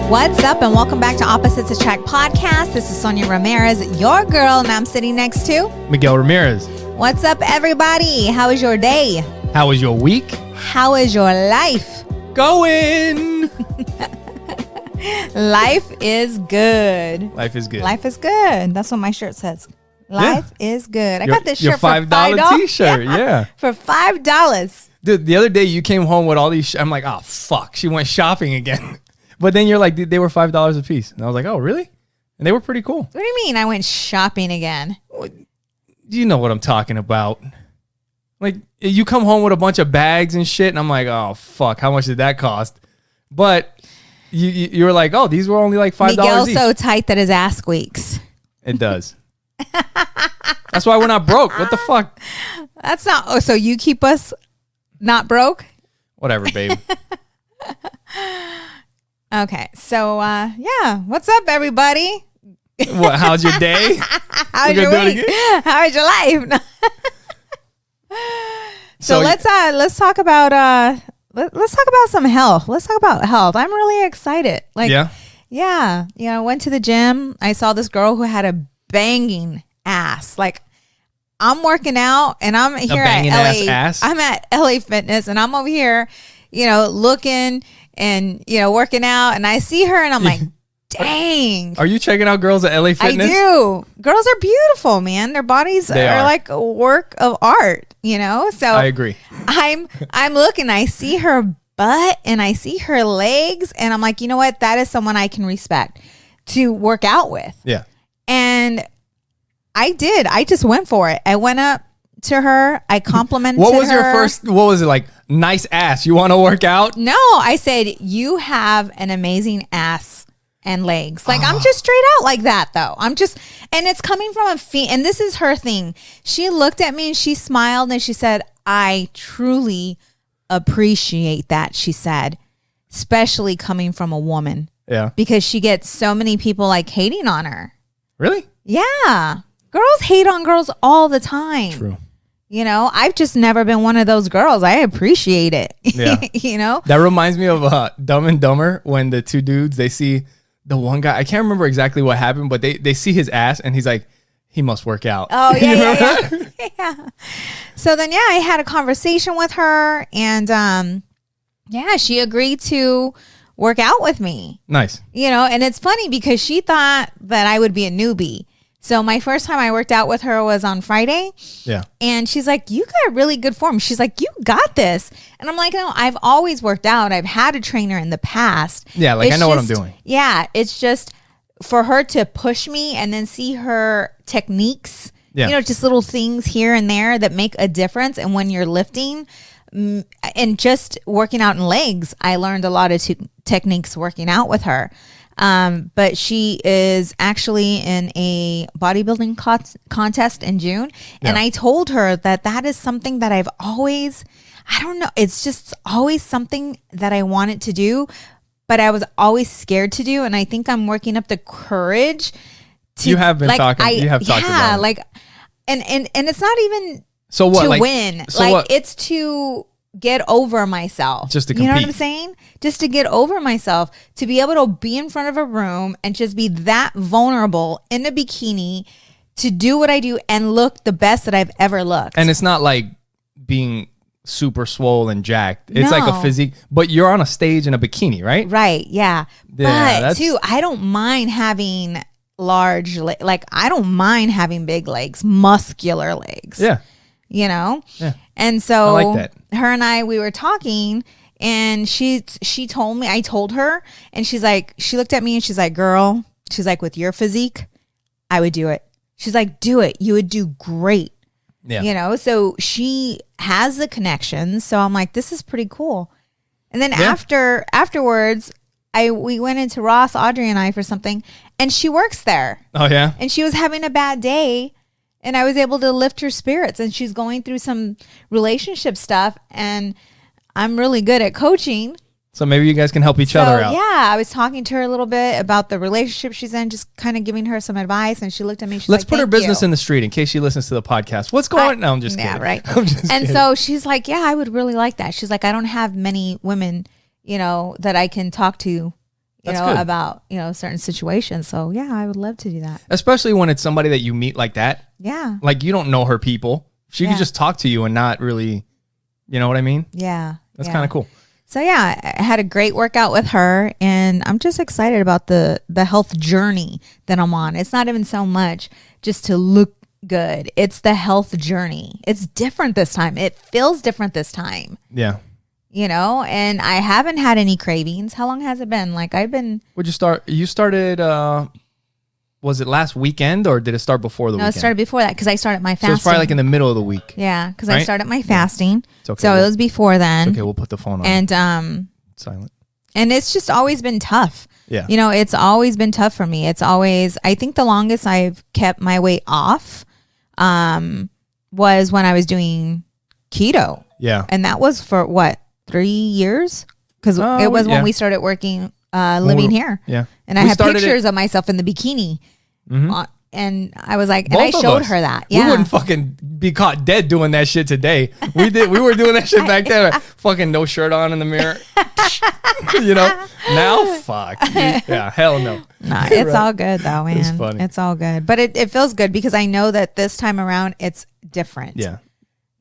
What's up, and welcome back to Opposites Attract Podcast. This is Sonja Ramirez, your girl, and I'm sitting next to Miguel Ramirez. What's up, everybody? How is your day? How was your week? How is your life? Going. Life is good. Life is good. Life is good. That's what my shirt says. Life is good. I got this shirt your for $5 t-shirt, yeah. For $5. Dude, the other day you came home with all these. I'm like, oh, fuck. She went shopping again. But then you're like, dude, they were $5 a piece. And I was like, oh, really? And they were pretty cool. What do you mean I went shopping again? You know what I'm talking about. Like, you come home with a bunch of bags and shit, and I'm like, oh, fuck, how much did that cost? But you were like, oh, these were only like $5 Miguel's each. so tight that his ass squeaks. It does. That's why we're not broke. What the fuck? That's not... Oh, so you keep us not broke? Whatever, babe. Okay, so yeah, what's up, everybody? What? How's your day? How's your week? How's your life? so let's talk about let's talk about some health. Let's talk about health. I'm really excited. Like, yeah. You know, I went to the gym. I saw this girl who had a banging ass. Like, I'm working out, and I'm here at LA. Ass? I'm at LA Fitness, and I'm over here, you know, looking and, you know, working out, and I see her and I'm like, dang. Are you checking out girls at LA Fitness? I do. Girls are beautiful, man. Their bodies are like a work of art, you know? So I agree. I'm looking, I see her butt and I see her legs, and I'm like, you know what? That is someone I can respect to work out with. Yeah. And I did. I just went for it. I went up to her. I complimented her. What was your first, what was it like? Nice ass. You want to work out? No, I said, you have an amazing ass and legs. Like, I'm just straight out like that, though. I'm just, and it's coming from and this is her thing. She looked at me and she smiled and she said, I truly appreciate that, she said, especially coming from a woman. Yeah. Because she gets so many people like hating on her. Really? Yeah. Girls hate on girls all the time. True. You know, I've just never been one of those girls. I appreciate it. Yeah. You know? That reminds me of Dumb and Dumber, when the two dudes, they see the one guy. I can't remember exactly what happened, but they see his ass and he's like, he must work out. Oh, yeah. Yeah. So then, I had a conversation with her, and she agreed to work out with me. Nice. You know, and it's funny because she thought that I would be a newbie. So my first time I worked out with her was on Friday. Yeah. And she's like, you got really good form. She's like, you got this. And I'm like, no, I've always worked out. I've had a trainer in the past. Yeah, like I know what I'm doing. Yeah. It's just for her to push me and then see her techniques, you know, just little things here and there that make a difference. And when you're lifting and just working out in legs, I learned a lot of techniques working out with her. But she is actually in a bodybuilding contest in June. Yeah. And I told her that is something that I've always, I don't know, it's just always something that I wanted to do, but I was always scared to do. And I think I'm working up the courage to. You have been talking. You have talked about it. Yeah, like, and it's not even to win. It's to get over myself. Just to compete. You know what I'm saying? Just to get over myself, to be able to be in front of a room and just be that vulnerable in a bikini to do what I do and look the best that I've ever looked. And it's not like being super swole and jacked. It's like a physique, but you're on a stage in a bikini, right? Right. Yeah. But too, I don't mind having large, I don't mind having big legs, muscular legs. Yeah. You know? Yeah. And so I like that. Her and I, we were talking, and she told me, I told her, and she's like, she looked at me and she's like, girl, she's like, with your physique, I would do it. She's like, do it. You would do great. Yeah. You know, so she has the connections. So I'm like, this is pretty cool. And then afterwards, we went into Ross, Audrey and I, for something, and she works there. Oh, yeah? And she was having a bad day. And I was able to lift her spirits, and she's going through some relationship stuff, and I'm really good at coaching. So maybe you guys can help each other out. Yeah, I was talking to her a little bit about the relationship she's in, just kind of giving her some advice, and she looked at me. She's Let's like, put her business in the street in case she listens to the podcast. What's going on? No, I'm just kidding. Yeah, right. And so she's like, yeah, I would really like that. She's like, I don't have many women, you know, that I can talk to, That's good. about, certain situations. So yeah, I would love to do that. Especially when it's somebody that you meet like that. Yeah. Like you don't know her people. She could just talk to you and not really, you know what I mean? Yeah. That's kind of cool. So yeah, I had a great workout with her, and I'm just excited about the health journey that I'm on. It's not even so much just to look good. It's the health journey. It's different this time. It feels different this time. Yeah. And I haven't had any cravings. How long has it been? Like Would you start? You started, was it last weekend or did it start before the weekend? No, it started before that because I started my fasting. So it's probably like in the middle of the week. Yeah, because I started my fasting. It's okay. So it was before then. It's okay, we'll put the phone on. And silent. And it's just always been tough. Yeah. It's always been tough for me. It's always, I think the longest I've kept my weight off was when I was doing keto. Yeah. And that was for what, 3 years? Because it was when we started working, living here. Yeah. And I had pictures of myself in the bikini. Mm-hmm. And I was like, and I showed her that. Yeah. We wouldn't fucking be caught dead doing that shit today. We were doing that shit back there. Fucking no shirt on in the mirror. Now, fuck. Yeah, hell no. Nah, it's all good though, man. It's funny. It's all good. But it feels good because I know that this time around it's different. Yeah.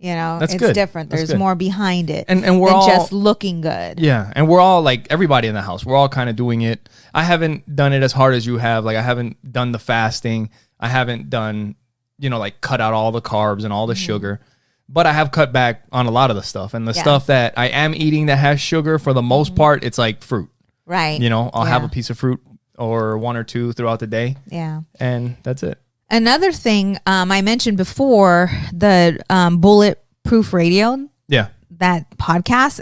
It's good. different. There's more behind it. And we're than all just looking good. Yeah. And we're all like everybody in the house. We're all kind of doing it. I haven't done it as hard as you have. Like I haven't done the fasting. I haven't done, like cut out all the carbs and all the sugar. But I have cut back on a lot of the stuff. And the stuff that I am eating that has sugar, for the most part, it's like fruit. Right. I'll have a piece of fruit or one or two throughout the day. Yeah. And that's it. Another thing I mentioned before, the Bulletproof Radio. Yeah. That podcast,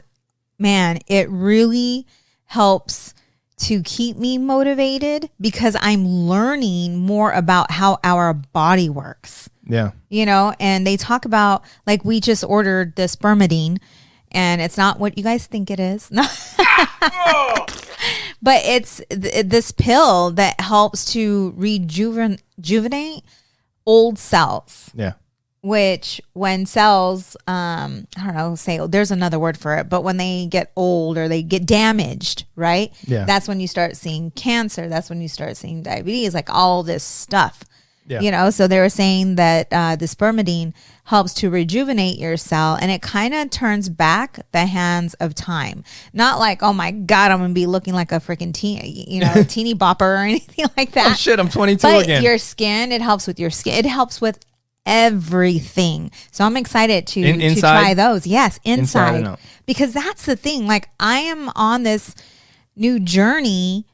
man, it really helps to keep me motivated because I'm learning more about how our body works. Yeah. And they talk about, like, we just ordered the spermidine and it's not what you guys think it is. But it's this pill that helps to rejuvenate old cells. Yeah. Which when cells, I don't know, there's another word for it, but when they get old or they get damaged, right? Yeah. That's when you start seeing cancer. That's when you start seeing diabetes, like all this stuff. Yeah. So they were saying that the spermidine helps to rejuvenate your cell, and it kind of turns back the hands of time. Not like, oh my God, I'm gonna be looking like a freaking teeny bopper or anything like that. Oh shit, I'm 22 but again. Your skin, it helps with your skin. It helps with everything. So I'm excited to try those. Yes, inside because that's the thing. Like I am on this new journey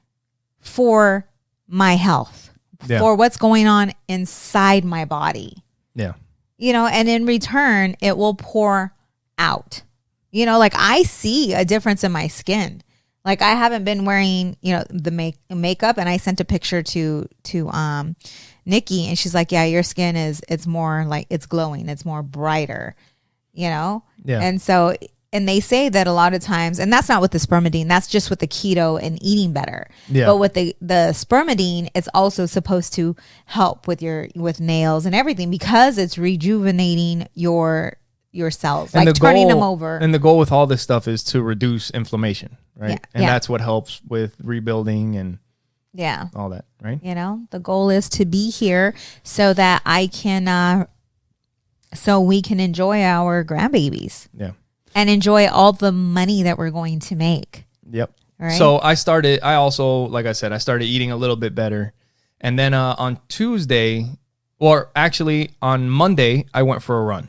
for my health. For what's going on inside my body. Yeah. And in return, it will pour out. Like I see a difference in my skin. Like I haven't been wearing, the makeup, and I sent a picture to Nikki, and she's like, yeah, your skin it's more like it's glowing. It's more brighter, Yeah. And so, and they say that a lot of times, and that's not with the spermidine, that's just with the keto and eating better. Yeah. But with the spermidine, it's also supposed to help with with nails and everything because it's rejuvenating your cells, and like turning them over. And the goal with all this stuff is to reduce inflammation, right? Yeah. And that's what helps with rebuilding and all that, right? The goal is to be here so that I can, so we can enjoy our grandbabies. Yeah. And enjoy all the money that we're going to make. Yep. Right? So I also, like I said, I started eating a little bit better. And then on Tuesday, or actually on Monday, I went for a run.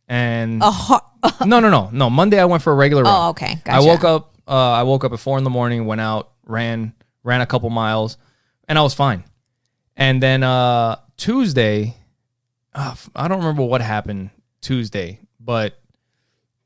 And no. Monday I went for a regular run. Oh, okay. Gotcha. I woke up at 4 a.m, went out, ran a couple miles, and I was fine. And then Tuesday, I don't remember what happened Tuesday, but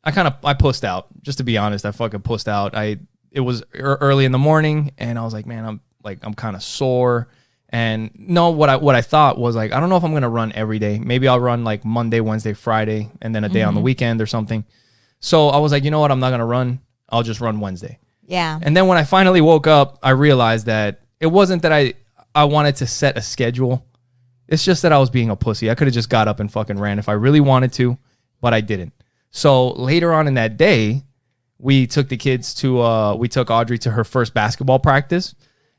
I pussed out. Just to be honest, I fucking pussed out. It was early in the morning, and I was like, man, I'm kind of sore. And what I thought was like, I don't know if I'm gonna run every day. Maybe I'll run like Monday, Wednesday, Friday, and then a day on the weekend or something. So I was like, you know what? I'm not gonna run. I'll just run Wednesday. Yeah. And then when I finally woke up, I realized that it wasn't that I wanted to set a schedule. It's just that I was being a pussy. I could have just got up and fucking ran if I really wanted to, but I didn't. So later on in that day, we took the kids to we took Audrey to her first basketball practice,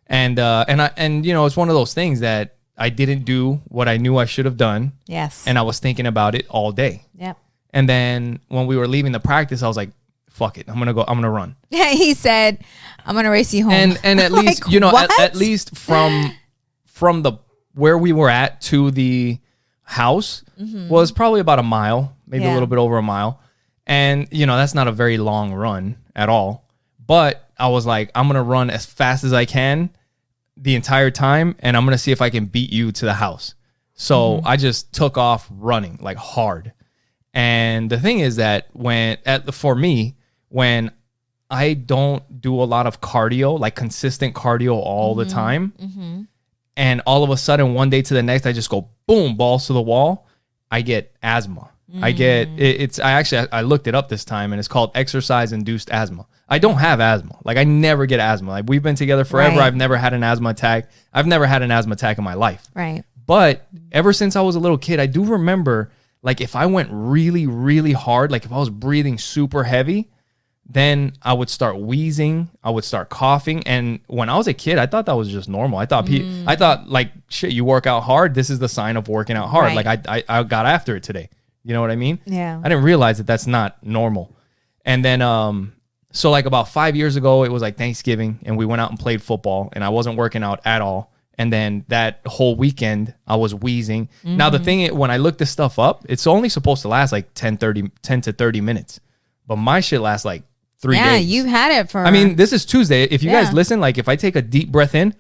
and it's one of those things that I didn't do what I knew I should have done. Yes. And I was thinking about it all day. Yep. And then when we were leaving the practice, I was like, fuck it, I'm gonna run. Yeah, he said, I'm gonna race you home. And at least at least from the where we were at to the house was probably about a mile, maybe a little bit over a mile. And that's not a very long run at all. But I was like, I'm gonna run as fast as I can the entire time, and I'm gonna see if I can beat you to the house. So I just took off running like hard. And the thing is that for me, when I don't do a lot of cardio, like consistent cardio all the time, and all of a sudden one day to the next, I just go boom, balls to the wall, I get asthma. I get I looked it up this time, and it's called exercise induced asthma. I don't have asthma. Like, I never get asthma. Like, we've been together forever. Right. I've never had an asthma attack. I've never had an asthma attack in my life. Right. But ever since I was a little kid, I do remember, like, if I went really, really hard, like if I was breathing super heavy, then I would start wheezing. I would start coughing. And when I was a kid, I thought that was just normal. I thought like, shit, you work out hard. This is the sign of working out hard. Right. Like, I got after it today. You know what I mean? Yeah. I didn't realize that that's not normal. And then, so like about 5 years ago, it was like Thanksgiving, and we went out and played football, and I wasn't working out at all. And then that whole weekend, I was wheezing. Now, the thing, when I looked this stuff up, it's only supposed to last like 10 to 30 minutes. But my shit lasts like 3 days. Yeah, you've had it for... I mean, this is Tuesday. If you guys listen, like if I take a deep breath in...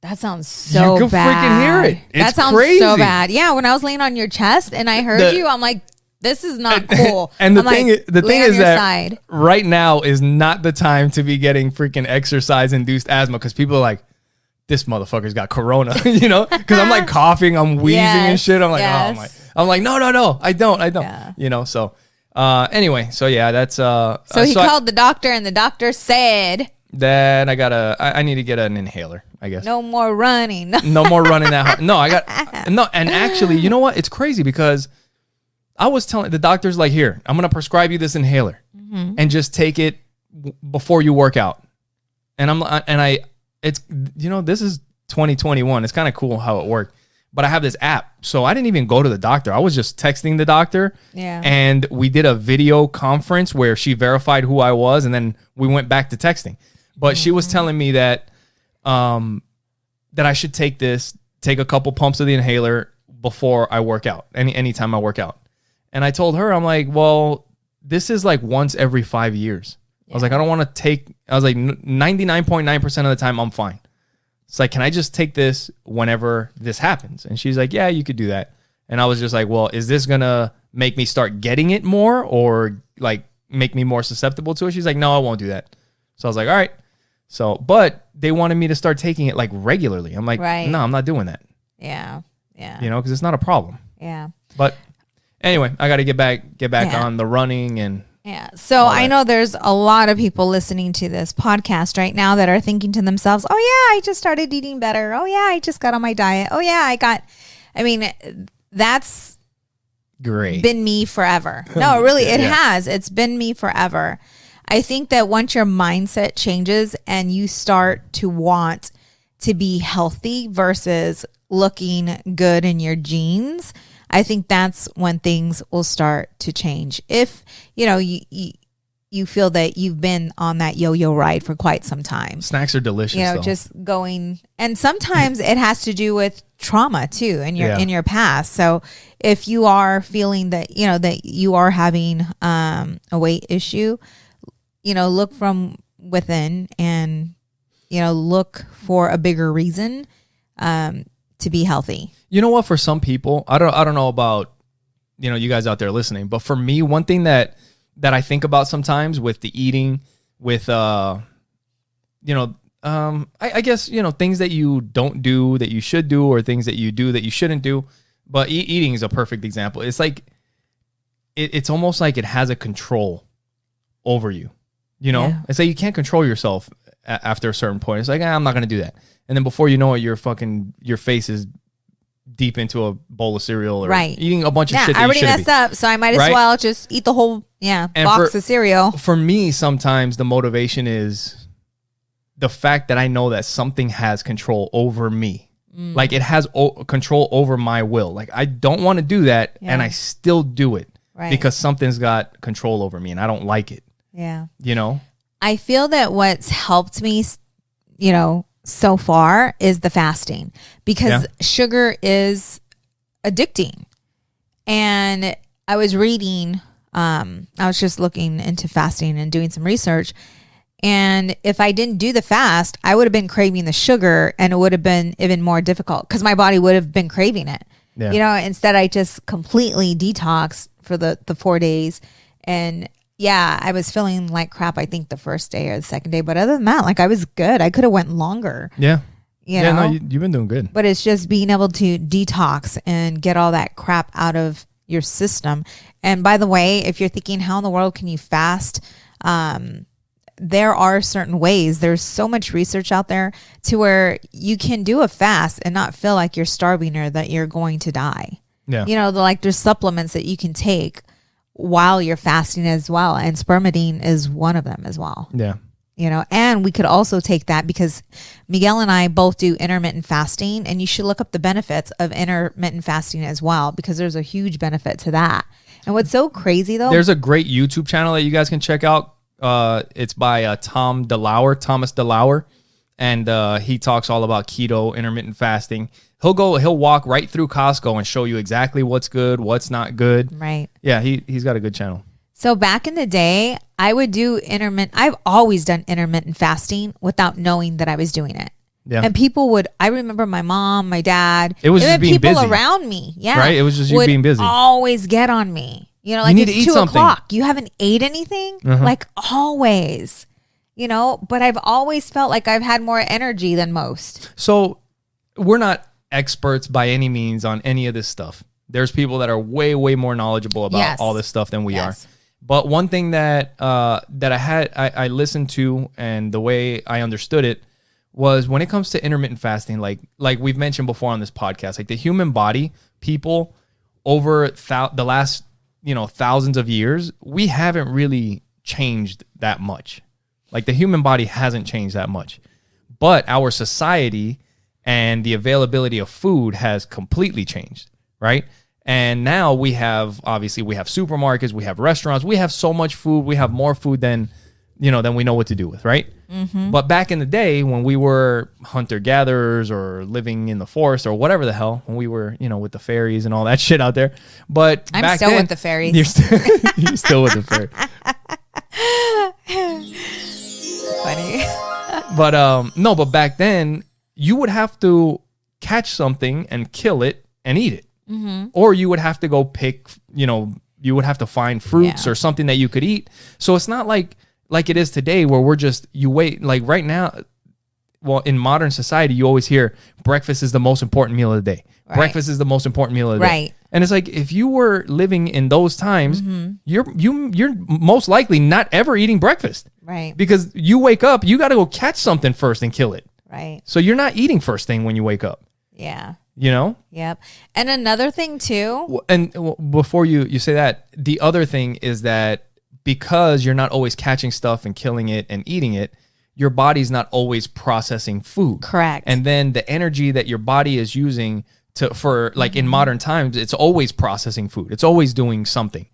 That sounds so bad. You can freaking hear it. It's that sounds crazy. So bad. Yeah, when I was laying on your chest and I heard you, I'm like, this is not cool. And the thing is that side. Right now is not the time to be getting freaking exercise-induced asthma, because people are like, this motherfucker's got corona, because I'm like coughing, I'm wheezing and shit. I'm like, oh my. I'm like, no, I don't. Yeah. So anyway, so yeah, that's So he called the doctor, and the doctor said, then I need to get an inhaler, I guess. No more running. No more running that hard. No, and actually, you know what? It's crazy, because I was telling the doctor's like, here, I'm going to prescribe you this inhaler and just take it before you work out. It's, this is 2021. It's kind of cool how it worked. But I have this app. So I didn't even go to the doctor. I was just texting the doctor. Yeah. And we did a video conference where she verified who I was, and then we went back to texting. But she was telling me that that I should take a couple pumps of the inhaler before I work out, anytime I work out. And I told her, I'm like, well, this is like once every 5 years. Yeah. I was like, I don't want to take, I was like, 99.9% of the time, I'm fine. It's like, can I just take this whenever this happens? And she's like, yeah, you could do that. And I was just like, well, is this going to make me start getting it more, or like make me more susceptible to it? She's like, no, I won't do that. So I was like, all right. So, but they wanted me to start taking it like regularly. I'm like, no, I'm not doing that. Yeah. Yeah. Because it's not a problem. Yeah. But anyway, I got to get back on the running and. Yeah. So I know there's a lot of people listening to this podcast right now that are thinking to themselves, oh yeah, I just started eating better. Oh yeah, I just got on my diet. Oh yeah, that's great. Been me forever. No, really, it has. It's been me forever. I think that once your mindset changes and you start to want to be healthy versus looking good in your jeans, I think that's when things will start to change. If, you feel that you've been on that yo-yo ride for quite some time. Snacks are delicious, though. Just going, and sometimes it has to do with trauma too in your past. So if you are feeling that, that you are having a weight issue, look from within and, look for a bigger reason to be healthy. You know what? For some people, I don't know about, you guys out there listening, but for me, one thing that I think about sometimes with the eating, with, I guess, things that you don't do that you should do, or things that you do that you shouldn't do. But eating is a perfect example. It's like, it's almost like it has a control over you. It's like you can't control yourself after a certain point. It's like, I'm not going to do that. And then before you know it, your face is deep into a bowl of cereal or eating a bunch of shit that I already you messed up, so I might as well just eat the whole, Yeah. And Box of cereal. For me, sometimes the motivation is the fact that I know that something has control over me. Like it has control over my will. Like I don't want to do that, and I still do it because something's got control over me and I don't like it. Yeah. You know? I feel that what's helped me, you know, so far is the fasting, because sugar is addicting. And I was reading, I was just looking into fasting and doing some research. And if I didn't do the fast, I would have been craving the sugar, and it would have been even more difficult because my body would have been craving it. Yeah. You know, instead I just completely detoxed for the 4 days. And yeah, I was feeling like crap, I think the first day or the second day. But other than that, like I was good. I could have went longer. Yeah. You know? No, you've been doing good. But it's just being able to detox and get all that crap out of your system. And by the way, if you're thinking, how in the world can you fast? There are certain ways. There's so much research out there to where you can do a fast and not feel like you're starving or that you're going to die. Yeah. You know, like there's supplements that you can take while you're fasting as well. And spermidine is one of them as well. Yeah. You know, and we could also take that because Miguel and I both do intermittent fasting, and you should look up the benefits of intermittent fasting as well, because there's a huge benefit to that. And what's so crazy though, there's a great YouTube channel that you guys can check out. It's by Thomas DeLauer, and he talks all about keto, intermittent fasting. He'll walk right through Costco and show you exactly what's good, what's not good. Right. Yeah, he's got a good channel. So back in the day, I would do I've always done intermittent fasting without knowing that I was doing it. Yeah. And people I remember my mom, my dad, it was just being people busy around me. Yeah. Right. It was just you being busy. Always get on me. You know, like it's 2 o'clock. You haven't ate anything? Like always, you know, but I've always felt like I've had more energy than most. So we're not experts by any means on any of this stuff. There's people that are way, way more knowledgeable about all this stuff than we are. But one thing that I listened to, and the way I understood it, was when it comes to intermittent fasting, like we've mentioned before on this podcast, like the human body, people over the last thousands of years, we haven't really changed that much. Like the human body hasn't changed that much, but our society and the availability of food has completely changed, right? And now we have supermarkets, we have restaurants, we have so much food, we have more food than we know what to do with, right? Mm-hmm. But back in the day when we were hunter-gatherers or living in the forest or whatever the hell, when we were, with the fairies and all that shit out there. But I'm still with the fairies. You're still with the fairies. Funny. But no, but back then you would have to catch something and kill it and eat it. Mm-hmm. Or you would have to go pick, you would have to find fruits or something that you could eat. So it's not like it is today where you wait. Like right now, well, in modern society, you always hear breakfast is the most important meal of the day. Right. Breakfast is the most important meal of the day. And it's like, if you were living in those times, you're most likely not ever eating breakfast. Right. Because you wake up, you got to go catch something first and kill it. Right. So you're not eating first thing when you wake up. Yeah. Yep. And another thing too. And before you say that, the other thing is that because you're not always catching stuff and killing it and eating it, your body's not always processing food. Correct. And then the energy that your body is using in modern times, it's always processing food. It's always doing something.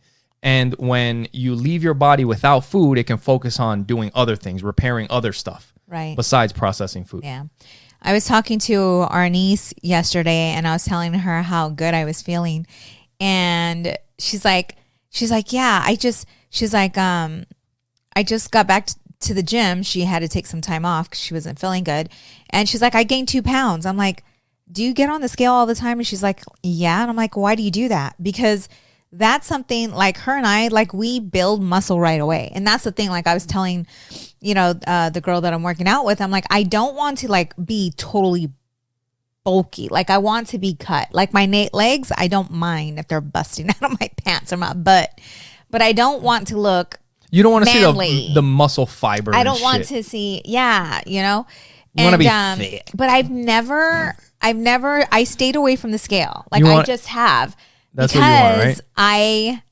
And when you leave your body without food, it can focus on doing other things, repairing other stuff. Right. Besides processing food. Yeah. I was talking to our niece yesterday, and I was telling her how good I was feeling. And she's like, yeah, I just got back to the gym. She had to take some time off because she wasn't feeling good. And she's like, I gained 2 pounds. I'm like, do you get on the scale all the time? And she's like, yeah. And I'm like, why do you do that? Because that's something like her and I, like we build muscle right away. And that's the thing, like I was telling, the girl that I'm working out with, I'm like, I don't want to like be totally bulky. Like I want to be cut. Like my legs, I don't mind if they're busting out of my pants or my butt, but I don't want to look You don't want to see the muscle fiber. I don't want to see, You want to be thick. But I stayed away from the scale. Like I just have. That's what you want, right? I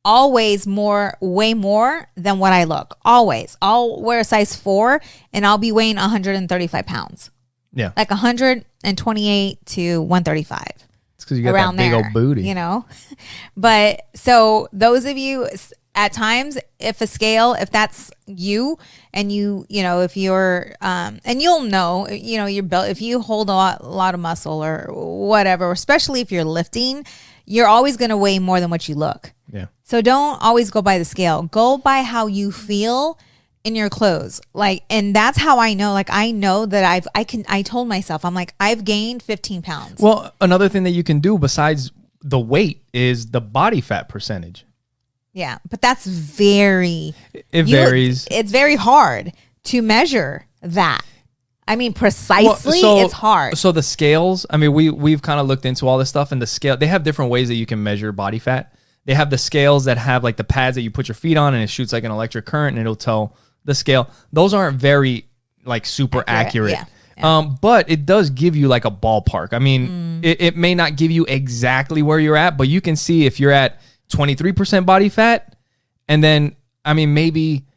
always way more than what I look. Always. I'll wear a size 4 and I'll be weighing 135 pounds. Yeah. Like 128 to 135. It's because you got that big old booty. You know? But so those of you, at times, if that's you, and you know, if you're, and you'll know, you know, you're built, if you hold a lot of muscle or whatever, especially if you're lifting, you're always going to weigh more than what you look. Yeah. So don't always go by the scale. Go by how you feel in your clothes. Like, and that's how I know, like, I know that I told myself, I'm like, I've gained 15 pounds. Well, another thing that you can do besides the weight is the body fat percentage. Yeah. But that's varies. It's very hard to measure that. I mean, precisely, it's hard. So the scales, I mean, we've kind of looked into all this stuff, and the scale, they have different ways that you can measure body fat. They have the scales that have like the pads that you put your feet on, and it shoots like an electric current, and it'll tell the scale. Those aren't very like super accurate. Yeah. But it does give you like a ballpark. I mean, it may not give you exactly where you're at, but you can see if you're at 23% body fat, and then, I mean, maybe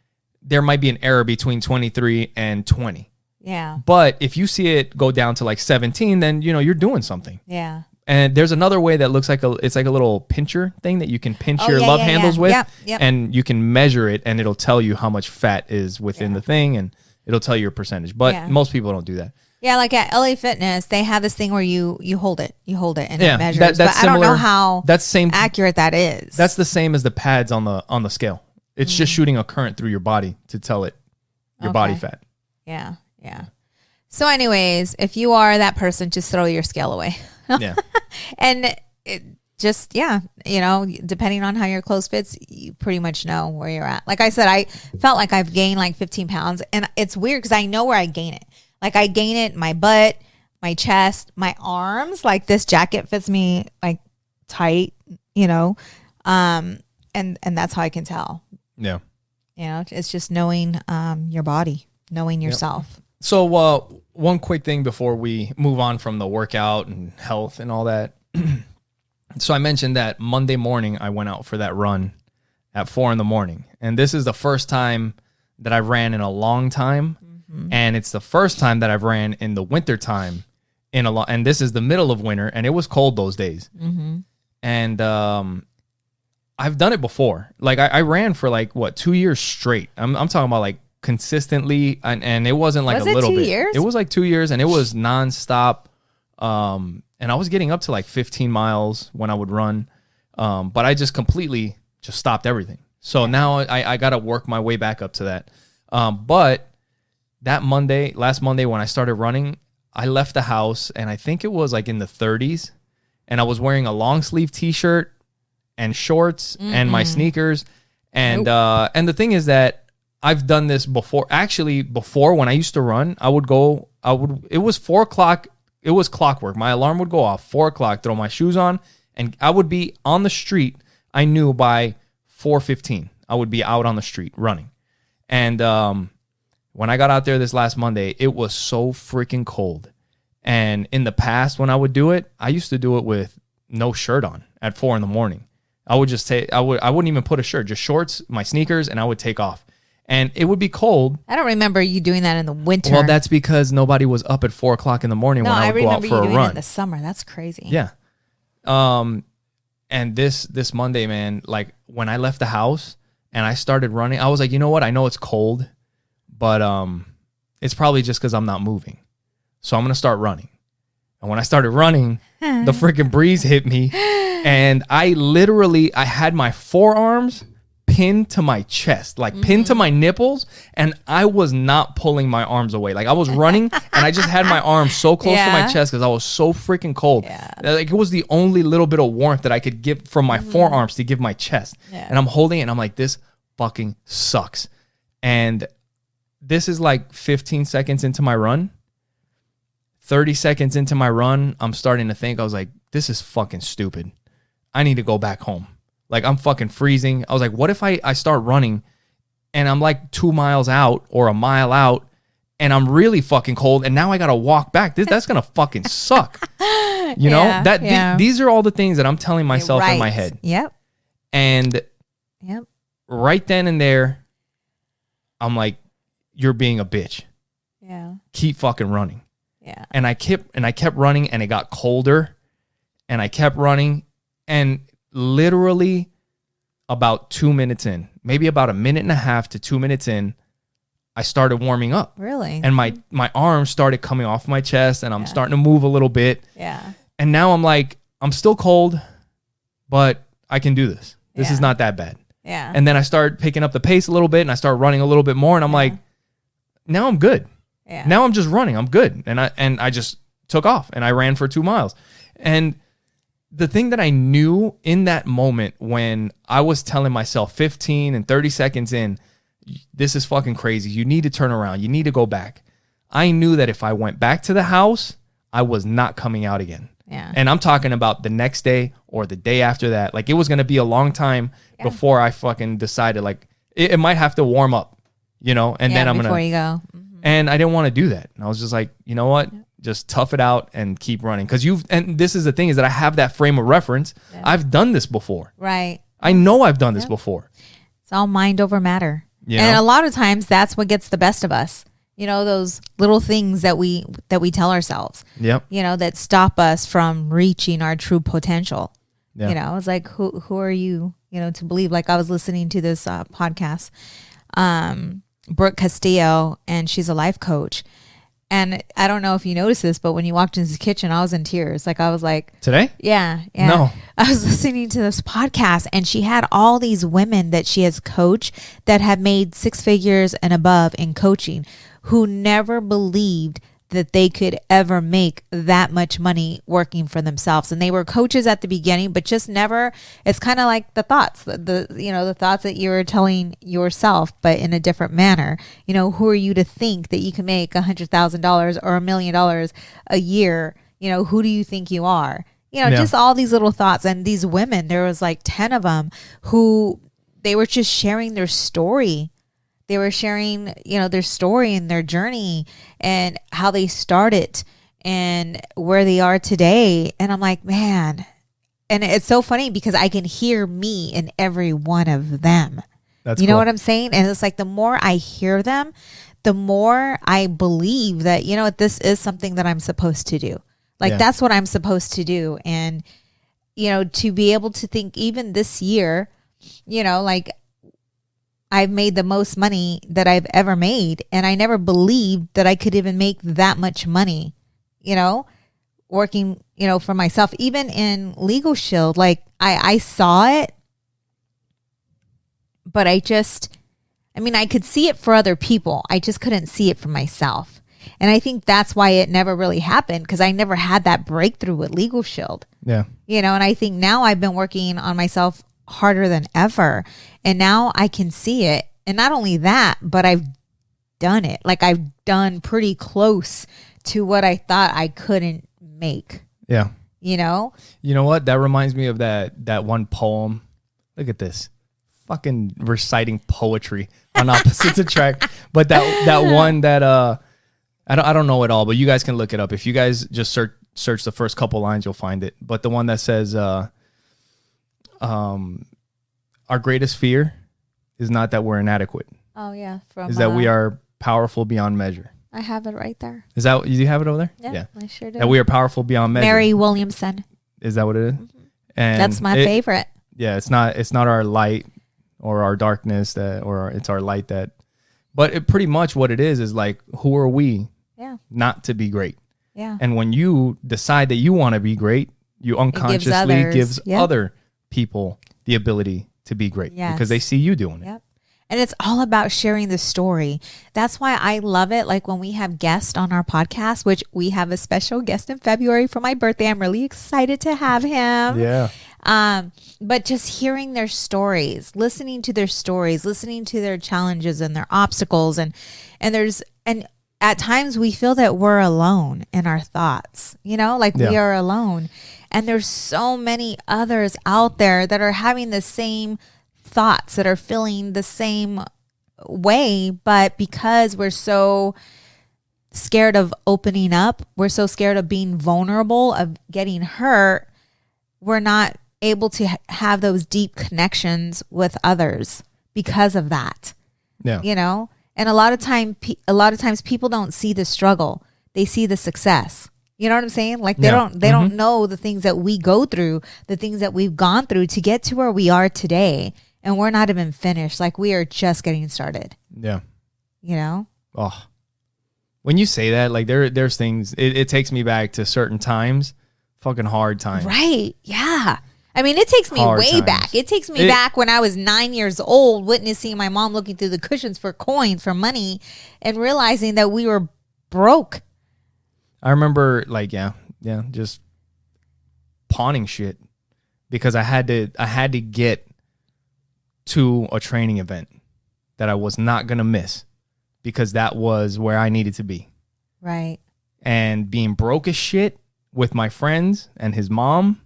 there might be an error between 23 and 20. Yeah. But if you see it go down to like 17, then, you know, you're doing something. Yeah. And there's another way that looks like it's like a little pincher thing that you can pinch your love handles with. Yep. And you can measure it, and it'll tell you how much fat is within the thing, and it'll tell you your percentage. But most people don't do that. Yeah, like at LA Fitness, they have this thing where you hold it and it measures. That's but similar. I don't know how accurate that is. That's the same as the pads on the scale. It's just shooting a current through your body to tell it your body fat. Yeah. So anyways, if you are that person, just throw your scale away. Yeah. And you know, depending on how your clothes fits, you pretty much know where you're at. Like I said, I felt like I've gained like 15 pounds, and it's weird because I know where I gain it. Like I gain it in my butt, my chest, my arms. Like this jacket fits me like tight, you know, and that's how I can tell. Yeah. You know, it's just knowing your body, knowing yourself. So one quick thing before we move on from the workout and health and all that. So I mentioned that Monday morning I went out for that run at 4 a.m. And this is the first time that I've ran in a long time. And it's the first time that I've ran in the winter time and this is the middle of winter, and it was cold those days. And I've done it before. Like I ran for like 2 years straight. I'm talking about like consistently, and it wasn't like a little bit. Years? It was like 2 years, and it was nonstop. And I was getting up to like 15 miles when I would run. But I just completely just stopped everything. So now I got to work my way back up to that. But that last Monday when I started running, I left the house, and I think it was like in the 30s, and I was wearing a long sleeve t-shirt and shorts and my sneakers. And the thing is that I've done this before. Actually, before when I used to run, it was 4 o'clock. It was clockwork. My alarm would go off 4 o'clock, throw my shoes on, and I would be on the street. I knew by 4:15, I would be out on the street running. And when I got out there this last Monday, it was so freaking cold. And in the past, when I would do it, I used to do it with no shirt on at 4 a.m. I would just I wouldn't even put a shirt, just shorts, my sneakers, and I would take off. And it would be cold. I don't remember you doing that in the winter. Well, that's because nobody was up at 4 o'clock in the morning when I would go out for a run. I remember you doing it in the summer. That's crazy. Yeah. And this Monday, man, like when I left the house and I started running, I was like, you know what? I know it's cold, but it's probably just because I'm not moving. So I'm going to start running. And when I started running, the freaking breeze hit me. And I had my forearms pinned to my chest, like pinned to my nipples, and I was not pulling my arms away. Like I was running and I just had my arms so close to my chest because I was so freaking cold. Like it was the only little bit of warmth that I could give from my forearms to give my chest. And I'm holding it and I'm like, this fucking sucks. And this is like 15 seconds into my run. 30 seconds into my run, I'm starting to think, I was like, this is fucking stupid. I need to go back home. Like, I'm fucking freezing. I was like, what if I start running and I'm like 2 miles out or a mile out and I'm really fucking cold and now I got to walk back? That's going to fucking suck. You know? These are all the things that I'm telling myself in my head. Yep. And Yep. Right then and there, I'm like, you're being a bitch. Yeah. Keep fucking running. Yeah. And I kept running, and it got colder, and I kept running, and literally about 2 minutes in, maybe about a minute and a half to 2 minutes in, I started warming up. Really? And my arms started coming off my chest, and I'm starting to move a little bit. Yeah. And now I'm like, I'm still cold, but I can do this. This is not that bad. Yeah. And then I started picking up the pace a little bit, and I started running a little bit more, and I'm like, now I'm good. Yeah. Now I'm just running. I'm good. And I just took off, and I ran for 2 miles. And the thing that I knew in that moment when I was telling myself 15 and 30 seconds in, this is fucking crazy. You need to turn around. You need to go back. I knew that if I went back to the house, I was not coming out again. Yeah. And I'm talking about the next day or the day after that. Like, it was going to be a long time before I fucking decided, like, it might have to warm up, and then I'm going to. Before you go. And I didn't want to do that. And I was just like, you know what? Just tough it out and keep running. Because and this is the thing, is that I have that frame of reference. Yeah. I've done this before. Right. I know I've done this before. It's all mind over matter. And a lot of times that's what gets the best of us. Those little things that we tell ourselves. Yep. That stop us from reaching our true potential. Yeah. It's like, who are you, to believe? Like, I was listening to this podcast, Brooke Castillo, and she's a life coach. And I don't know if you noticed this, but when you walked into the kitchen, I was in tears. Like, I was like, today? Yeah. No. I was listening to this podcast, and she had all these women that she has coached that have made 6 figures and above in coaching, who never believed that they could ever make that much money working for themselves. And they were coaches at the beginning, but just never. It's kind of like the thoughts, the thoughts that you were telling yourself, but in a different manner. Who are you to think that you can make $100,000 or $1 million a year? Who do you think you are? Just all these little thoughts. And these women, there was like 10 of them who they were just sharing their story. They were sharing, their story and their journey and how they started and where they are today. And I'm like, man, and it's so funny because I can hear me in every one of them. That's you know what I'm saying? And it's like, the more I hear them, the more I believe that, this is something that I'm supposed to do. Like, that's what I'm supposed to do. And, to be able to think even this year, like, I've made the most money that I've ever made. And I never believed that I could even make that much money, working, for myself. Even in Legal Shield, like I saw it, but I could see it for other people. I just couldn't see it for myself. And I think that's why it never really happened, because I never had that breakthrough with Legal Shield. Yeah. And I think now I've been working on myself harder than ever, and now I can see it. And not only that, but I've done it. Like, I've done pretty close to what I thought I couldn't make. Yeah. You know what? That reminds me of that one poem. Look at this. Fucking reciting poetry on opposites attract. But that one that I don't know it all, but you guys can look it up. If you guys just search the first couple lines, you'll find it. But the one that says our greatest fear is not that we're inadequate. Oh yeah, is that we are powerful beyond measure. I have it right there. Is that, you have it over there? Yeah, I sure do. That we are powerful beyond measure. Mary Williamson. Is that what it is? Mm-hmm. And that's my favorite. Yeah, it's not our light or our darkness it's our light but pretty much what it is like, who are we not to be great? Yeah. And when you decide that you want to be great, you unconsciously gives other people the ability to be great because they see you doing it. Yep. And it's all about sharing the story. That's why I love it. Like when we have guests on our podcast, which we have a special guest in February for my birthday. I'm really excited to have him. Yeah. But just hearing their stories, listening to their stories, listening to their challenges and their obstacles. And at times we feel that we're alone in our thoughts, we are alone. And there's so many others out there that are having the same thoughts, that are feeling the same way, but because we're so scared of opening up, we're so scared of being vulnerable, of getting hurt, we're not able to have those deep connections with others because of that. Yeah. You know, and a lot of times people don't see the struggle. They see the success. You know what I'm saying? Like they don't know the things that we go through, the things that we've gone through to get to where we are today. And we're not even finished. Like we are just getting started. Yeah. You know? Oh, when you say that, like there's things, it takes me back to certain times, fucking hard times. Right. Yeah. I mean, it takes me Hard way times. back. It takes me back when I was 9 years old, witnessing my mom looking through the cushions for coins, for money, and realizing that we were broke. I remember like, just pawning shit because I had to get to a training event that I was not going to miss because that was where I needed to be. Right. And being broke as shit with my friends and his mom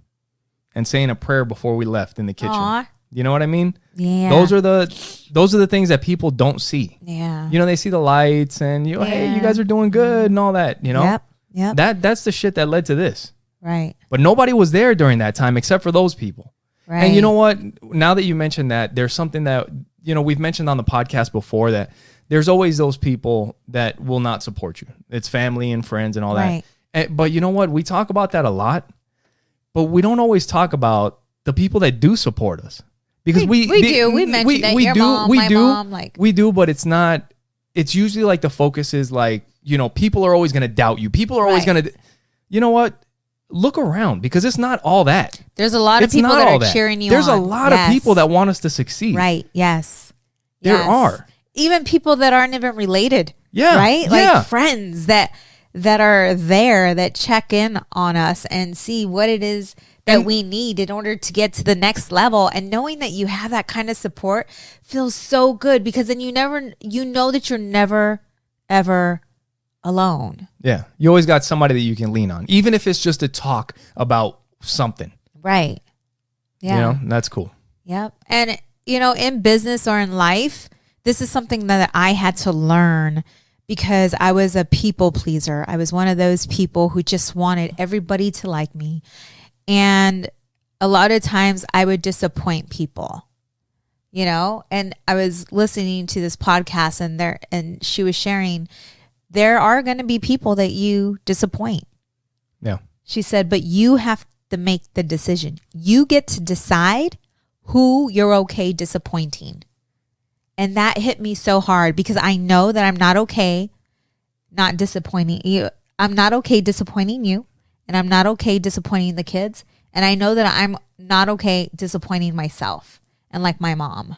and saying a prayer before we left in the kitchen. Aww. You know what I mean? Yeah. Those are the things that people don't see. Yeah. You know, they see the lights and hey, you guys are doing good and all that, you know? Yep. That's the shit that led to this. Right. But nobody was there during that time except for those people. Right. And you know what? Now that you mentioned that, there's something that, you know, we've mentioned on the podcast before that there's always those people that will not support you. It's family and friends and all Right. that. But you know what? We talk about that a lot, but we don't always talk about the people that do support us. Because we do. We mentioned that your mom, my mom, like we do, but it's not. It's usually like the focus is like, you know, people are always going to doubt you. People are always going to, you know what? Look around because it's not all that. There's a lot of people that are cheering you on. There's a lot of people that want us to succeed. Right. Yes. There are. Even people that aren't even related. Yeah. Right? Yeah. Like friends that are there that check in on us and see what it is that we need in order to get to the next level. And knowing that you have that kind of support feels so good because then you know that you're never, ever alone. Yeah. You always got somebody that you can lean on, even if it's just to talk about something. Right. Yeah. You know, that's cool. Yep. And, you know, in business or in life, this is something that I had to learn because I was a people pleaser. I was one of those people who just wanted everybody to like me. And a lot of times I would disappoint people, you know, and I was listening to this podcast and she was sharing, there are going to be people that you disappoint. Yeah. She said, but you have to make the decision. You get to decide who you're okay disappointing. And that hit me so hard because I know that I'm not okay not disappointing you. I'm not okay disappointing you. And I'm not okay disappointing the kids. And I know that I'm not okay disappointing myself and like my mom.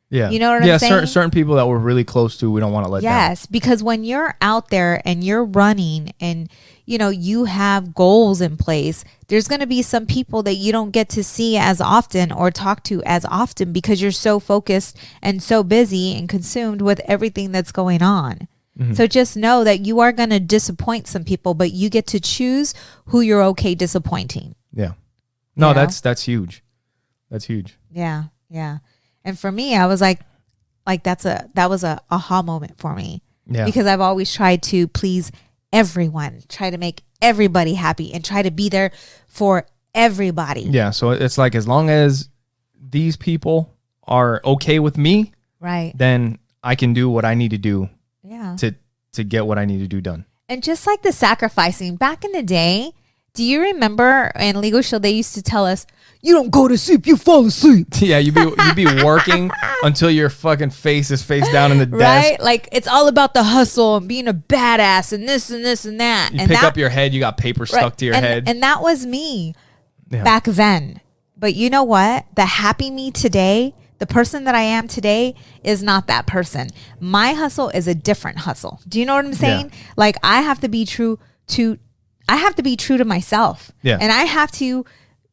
Yeah. You know what I'm saying? Yeah, certain people that we're really close to, we don't want to let down. Yes, because when you're out there and you're running and, you know, you have goals in place, there's going to be some people that you don't get to see as often or talk to as often because you're so focused and so busy and consumed with everything that's going on. Mm-hmm. So just know that you are going to disappoint some people, but you get to choose who you're okay disappointing. Yeah. No, You know? that's huge. That's huge. Yeah. Yeah. And for me, I was like that was a aha moment for me. Yeah. Because I've always tried to please everyone, try to make everybody happy and try to be there for everybody. Yeah. So it's like, as long as these people are okay with me, Right. then I can do what I need to do Yeah. to get what I need to do done. And just like the sacrificing back in the day, do you remember in Legal Shield, they used to tell us, you don't go to sleep, you fall asleep. Yeah, you'd be working until your fucking face is face down in the desk. Right? Like it's all about the hustle and being a badass and this and this and that. You and pick that, up your head, you got paper stuck to your head. And that was me back then. But you know what? The happy me today, the person that I am today is not that person. My hustle is a different hustle. Do you know what I'm saying? Yeah. Like I have to be true to myself. Yeah. And I have to,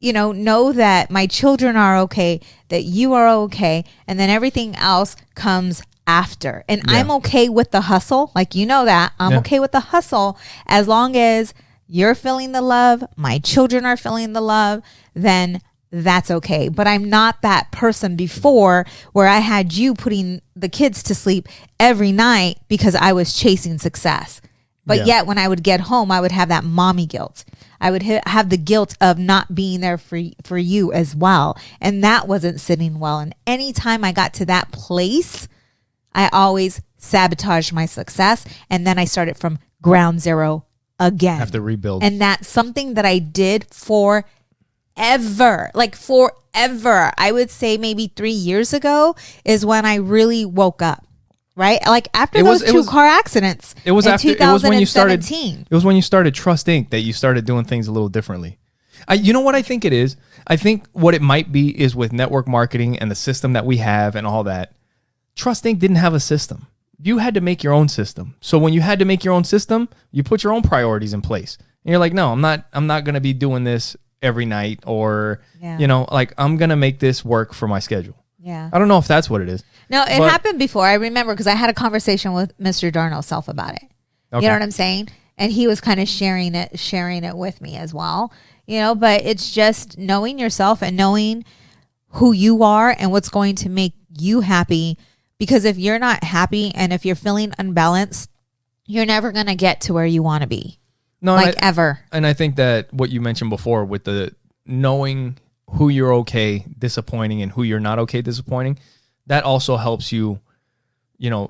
know that my children are okay, that you are okay, and then everything else comes after. And I'm okay with the hustle. Like, you know that. I'm okay with the hustle as long as you're feeling the love, my children are feeling the love, then that's okay. But I'm not that person before where I had you putting the kids to sleep every night because I was chasing success. But yet when I would get home, I would have that mommy guilt. I would have the guilt of not being there for you as well. And that wasn't sitting well. And anytime I got to that place, I always sabotaged my success. And then I started from ground zero again. Have to rebuild. And that's something that I did forever. Like forever. I would say maybe 3 years ago is when I really woke up. Right? Like after those two car accidents. It was after 2017. it was when you started. It was when you started Trust Inc. that you started doing things a little differently. You know what I think it is? I think what it might be is with network marketing and the system that we have and all that. Trust Inc. didn't have a system. You had to make your own system. So when you had to make your own system, you put your own priorities in place. And you're like, no, I'm not going to be doing this every night, or like I'm going to make this work for my schedule. Yeah. I don't know if that's what it is. No, it happened before. I remember because I had a conversation with Mr. Darnell Self about it. Okay. You know what I'm saying? And he was kind of sharing it with me as well. But it's just knowing yourself and knowing who you are and what's going to make you happy. Because if you're not happy and if you're feeling unbalanced, you're never going to get to where you want to be. No, ever. And I think that what you mentioned before with the knowing who you're okay disappointing and who you're not okay disappointing, that also helps you,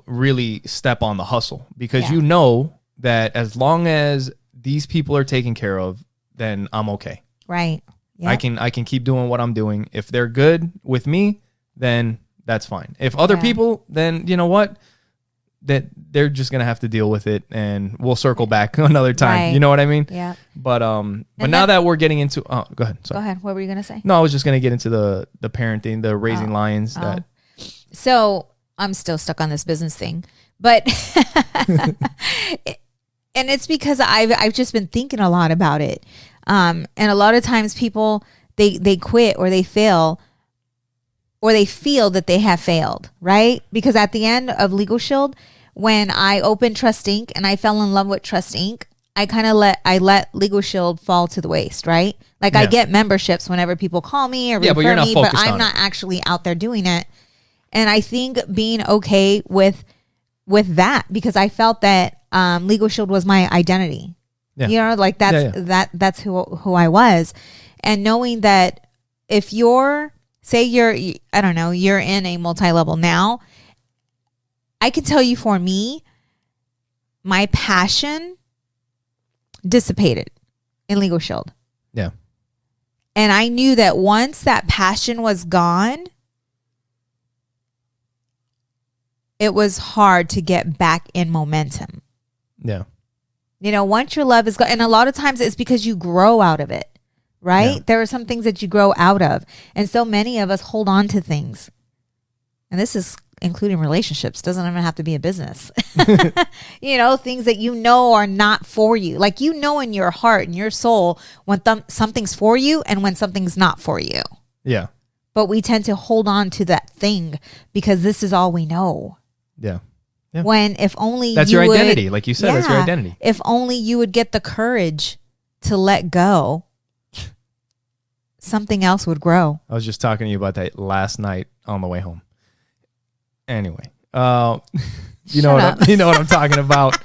really step on the hustle, because you know that as long as these people are taken care of, then I'm okay. Right. Yep. I can keep doing what I'm doing. If they're good with me, then that's fine. If other people, then you know what? That they're just gonna have to deal with it, and we'll circle back another time. Right. You know what I mean? Yeah. But now that we're getting into, go ahead. Sorry. Go ahead. What were you gonna say? No, I was just gonna get into the parenting, the raising lions. That. So I'm still stuck on this business thing, but and it's because I've just been thinking a lot about it, and a lot of times people they quit or they fail. Or they feel that they have failed, right? Because at the end of Legal Shield, when I opened Trust Inc. and I fell in love with Trust Inc., I let Legal Shield fall to the waist, right? Like I get memberships whenever people call me or refer me, but I'm not actually out there doing it. And I think being okay with that, because I felt that Legal Shield was my identity. Yeah. Like that's who I was. And knowing that if say you're in a multi-level now, I can tell you for me, my passion dissipated in Legal Shield. Yeah. And I knew that once that passion was gone, it was hard to get back in momentum. Yeah. Once your love is gone, and a lot of times it's because you grow out of it. Right? Yeah. There are some things that you grow out of. And so many of us hold on to things. And this is including relationships. Doesn't even have to be a business. Things that are not for you. Like in your heart and your soul when something's for you and when something's not for you. Yeah. But we tend to hold on to that thing because this is all we know. Yeah. When if only that's your identity. Like you said, that's your identity. If only you would get the courage to let go, something else would grow. I was just talking to you about that last night on the way home. Anyway, you know what I'm talking about.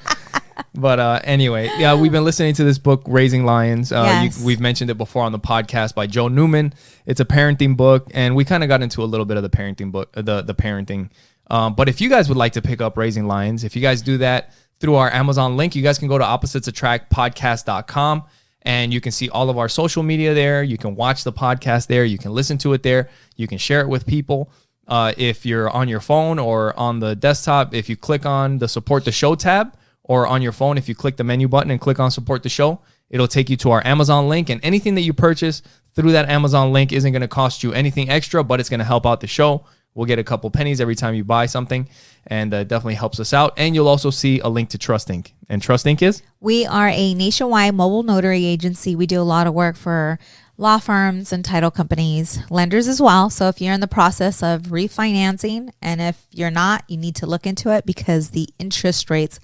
But anyway, we've been listening to this book, Raising Lions. Yes. We've mentioned it before on the podcast by Joe Newman. It's a parenting book, and we kind of got into a little bit of the parenting book, the parenting. But if you guys would like to pick up Raising Lions, if you guys do that through our Amazon link, you guys can go to oppositesattractpodcast.com. And you can see all of our social media there. You can watch the podcast there. You can listen to it there. You can share it with people. If you're on your phone or on the desktop, if you click on the Support the Show tab, or on your phone, if you click the menu button and click on Support the Show, it'll take you to our Amazon link. And anything that you purchase through that Amazon link isn't going to cost you anything extra, but it's going to help out the show. We'll get a couple pennies every time you buy something, and definitely helps us out. And you'll also see a link to Trust Inc. And Trust Inc. is? We are a nationwide mobile notary agency. We do a lot of work for law firms and title companies, lenders as well. So if you're in the process of refinancing, and if you're not, you need to look into it because the interest rates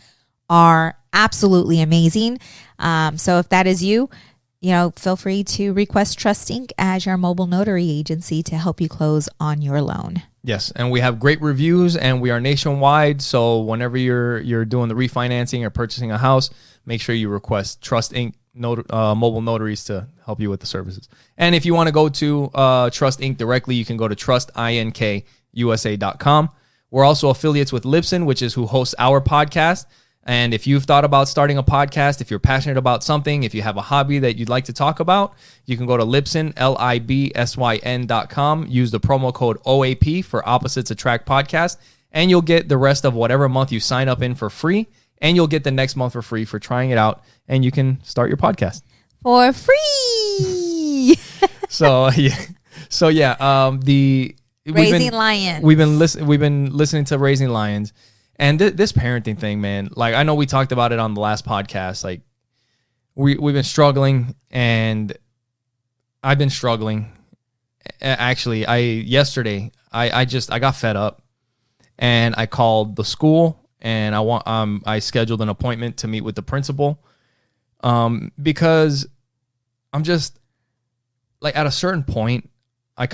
are absolutely amazing. So if that is you, feel free to request Trust Inc. as your mobile notary agency to help you close on your loan. Yes, and we have great reviews, and we are nationwide. So whenever you're doing the refinancing or purchasing a house, make sure you request Trust Inc. Mobile notaries to help you with the services. And if you want to go to Trust Inc. directly, you can go to trustinkusa.com. We're also affiliates with Libsyn, which is who hosts our podcast. And if you've thought about starting a podcast, if you're passionate about something, if you have a hobby that you'd like to talk about, you can go to Libsyn, LIBSYN.com. Use the promo code OAP for Opposites Attract Podcast, and you'll get the rest of whatever month you sign up in for free. And you'll get the next month for free for trying it out, and you can start your podcast for free. Raising Lions. We've been listening to Raising Lions, and this parenting thing, man. Like, I know we talked about it on the last podcast. Like, we've been struggling, and I've been struggling. Actually, yesterday I got fed up, and I called the school. And I scheduled an appointment to meet with the principal, because I'm just like, at a certain point, I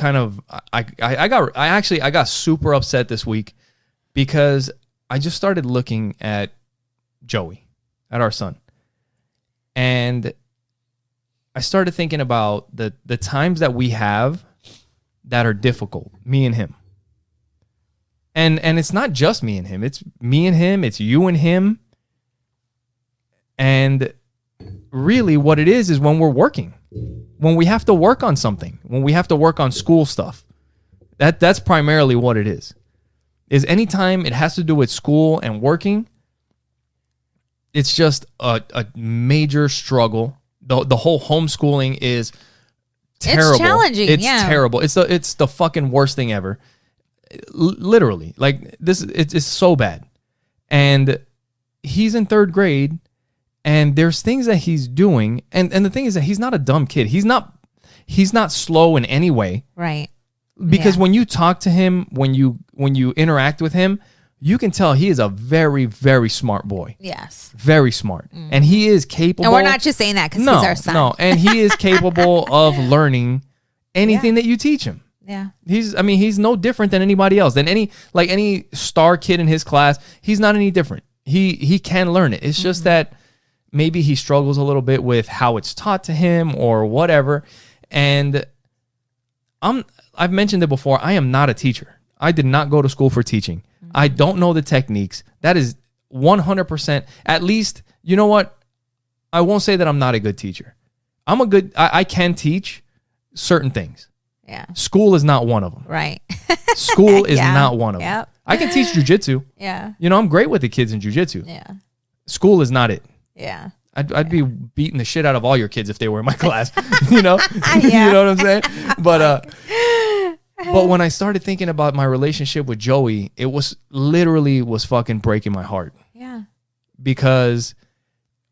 got super upset this week because I just started looking at Joey, at our son, and I started thinking about the times that we have that are difficult, me and him. And it's not just me and him. It's me and him. It's you and him. And really what it is when we're working. When we have to work on something. When we have to work on school stuff. That's primarily what it is. Is anytime it has to do with school and working, it's just a major struggle. The whole homeschooling is terrible. It's challenging. It's terrible. It's the fucking worst thing ever. Literally, like, this, it's so bad. And he's in 3rd grade, and there's things that he's doing, and the thing is that he's not a dumb kid. He's not slow in any way, right? Because when you talk to him, when you interact with him, you can tell he is a very, very smart boy. Yes, very smart. And he is capable. And we're not just saying that because he's our son. No, and he is capable of learning anything that you teach him. Yeah. He's no different than anybody else, than any star kid in his class. He's not any different. He can learn it. It's just that maybe he struggles a little bit with how it's taught to him or whatever. And I've mentioned it before. I am not a teacher. I did not go to school for teaching. I don't know the techniques. That is 100%. At least, you know what? I won't say that I'm not a good teacher. I can teach certain things. Yeah. School is not one of them. Right. School is not one of them. Yep. I can teach jujitsu. Yeah. I'm great with the kids in jujitsu. Yeah. School is not it. Yeah. I'd be beating the shit out of all your kids if they were in my class. You know? Yeah. You know what I'm saying? But when I started thinking about my relationship with Joey, it was fucking breaking my heart. Yeah. Because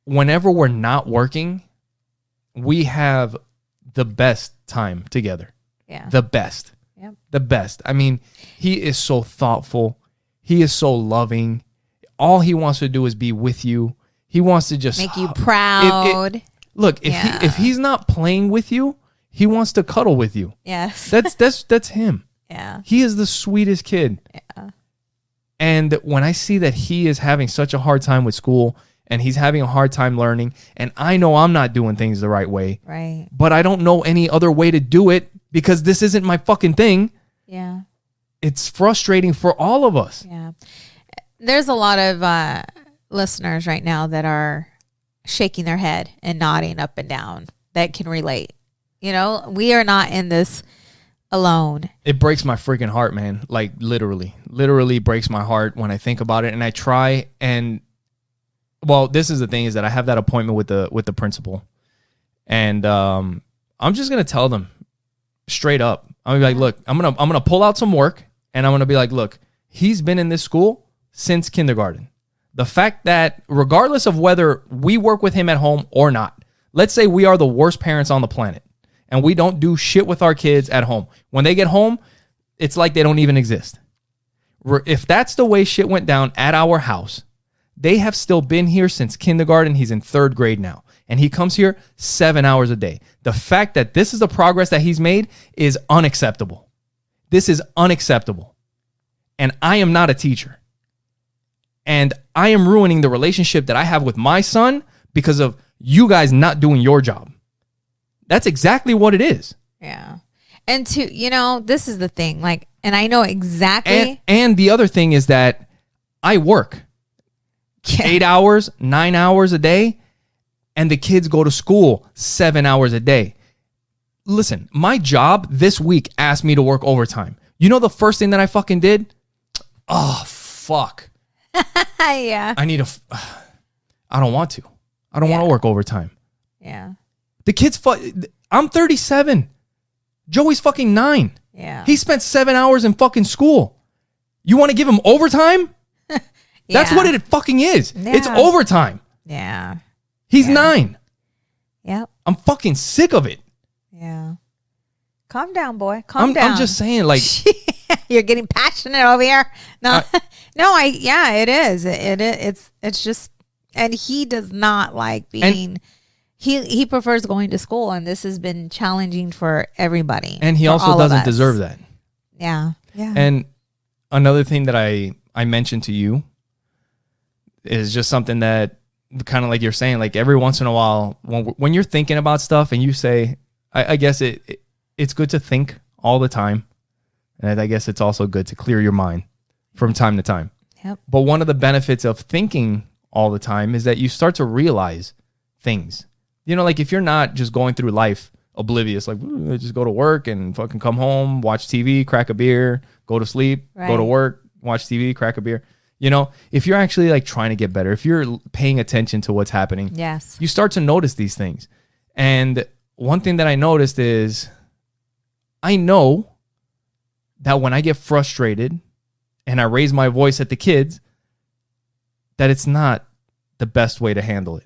whenever we're not working, we have the best time together. Yeah. The best. Yep. The best. I mean, he is so thoughtful. He is so loving. All he wants to do is be with you. He wants to just make you proud. Look, if he's not playing with you, he wants to cuddle with you. Yes. That's him. Yeah. He is the sweetest kid. Yeah. And when I see that he is having such a hard time with school, and he's having a hard time learning, and I know I'm not doing things the right way. Right. But I don't know any other way to do it because this isn't my fucking thing. Yeah. It's frustrating for all of us. Yeah. There's a lot of listeners right now that are shaking their head and nodding up and down that can relate. We are not in this alone. It breaks my freaking heart, man. Like, literally breaks my heart when I think about it. And I try and, well, this is the thing, is that I have that appointment with the principal, and I'm just gonna tell them straight up. I'm gonna be like, look, I'm gonna pull out some work, and I'm gonna be like, look, he's been in this school since kindergarten. The fact that regardless of whether we work with him at home or not, let's say we are the worst parents on the planet, and we don't do shit with our kids at home. When they get home, it's like they don't even exist. If that's the way shit went down at our house, they have still been here since kindergarten. He's in 3rd grade now, and he comes here 7 hours a day. The fact that this is the progress that he's made is unacceptable. This is unacceptable. and I am not a teacher. And I am ruining the relationship that I have with my son because of you guys not doing your job. That's exactly what it is. Yeah. And this is the thing. Like, and I know exactly. And the other thing is that I work 8 hours, 9 hours a day, and the kids go to school 7 hours a day. Listen, my job this week asked me to work overtime. You know the first thing that I fucking did? Oh, fuck. Yeah. I don't want to. I don't want to work overtime. Yeah. The kids, I'm 37. Joey's fucking 9. Yeah. He spent 7 hours in fucking school. You want to give him overtime? That's what it fucking is. Yeah. It's overtime. Yeah. He's 9. Yep. I'm fucking sick of it. Yeah. Calm down, boy. Calm down. I'm just saying, like, you're getting passionate over here. No, it is. It's just, and he does not like being. He prefers going to school, and this has been challenging for everybody. And he also doesn't deserve that. Yeah. Yeah. And another thing that I mentioned to you is just something that kind of like you're saying, like every once in a while when you're thinking about stuff and you say, I guess it's good to think all the time. And I guess it's also good to clear your mind from time to time. Yep. But one of the benefits of thinking all the time is that you start to realize things. You know, like if you're not just going through life oblivious, like just go to work and fucking come home, watch TV, crack a beer, go to sleep, go to work, watch TV, crack a beer. You know, if you're actually like trying to get better, if you're paying attention to what's happening, yes, you start to notice these things. And one thing that I noticed is I know that when I get frustrated and I raise my voice at the kids, that it's not the best way to handle it.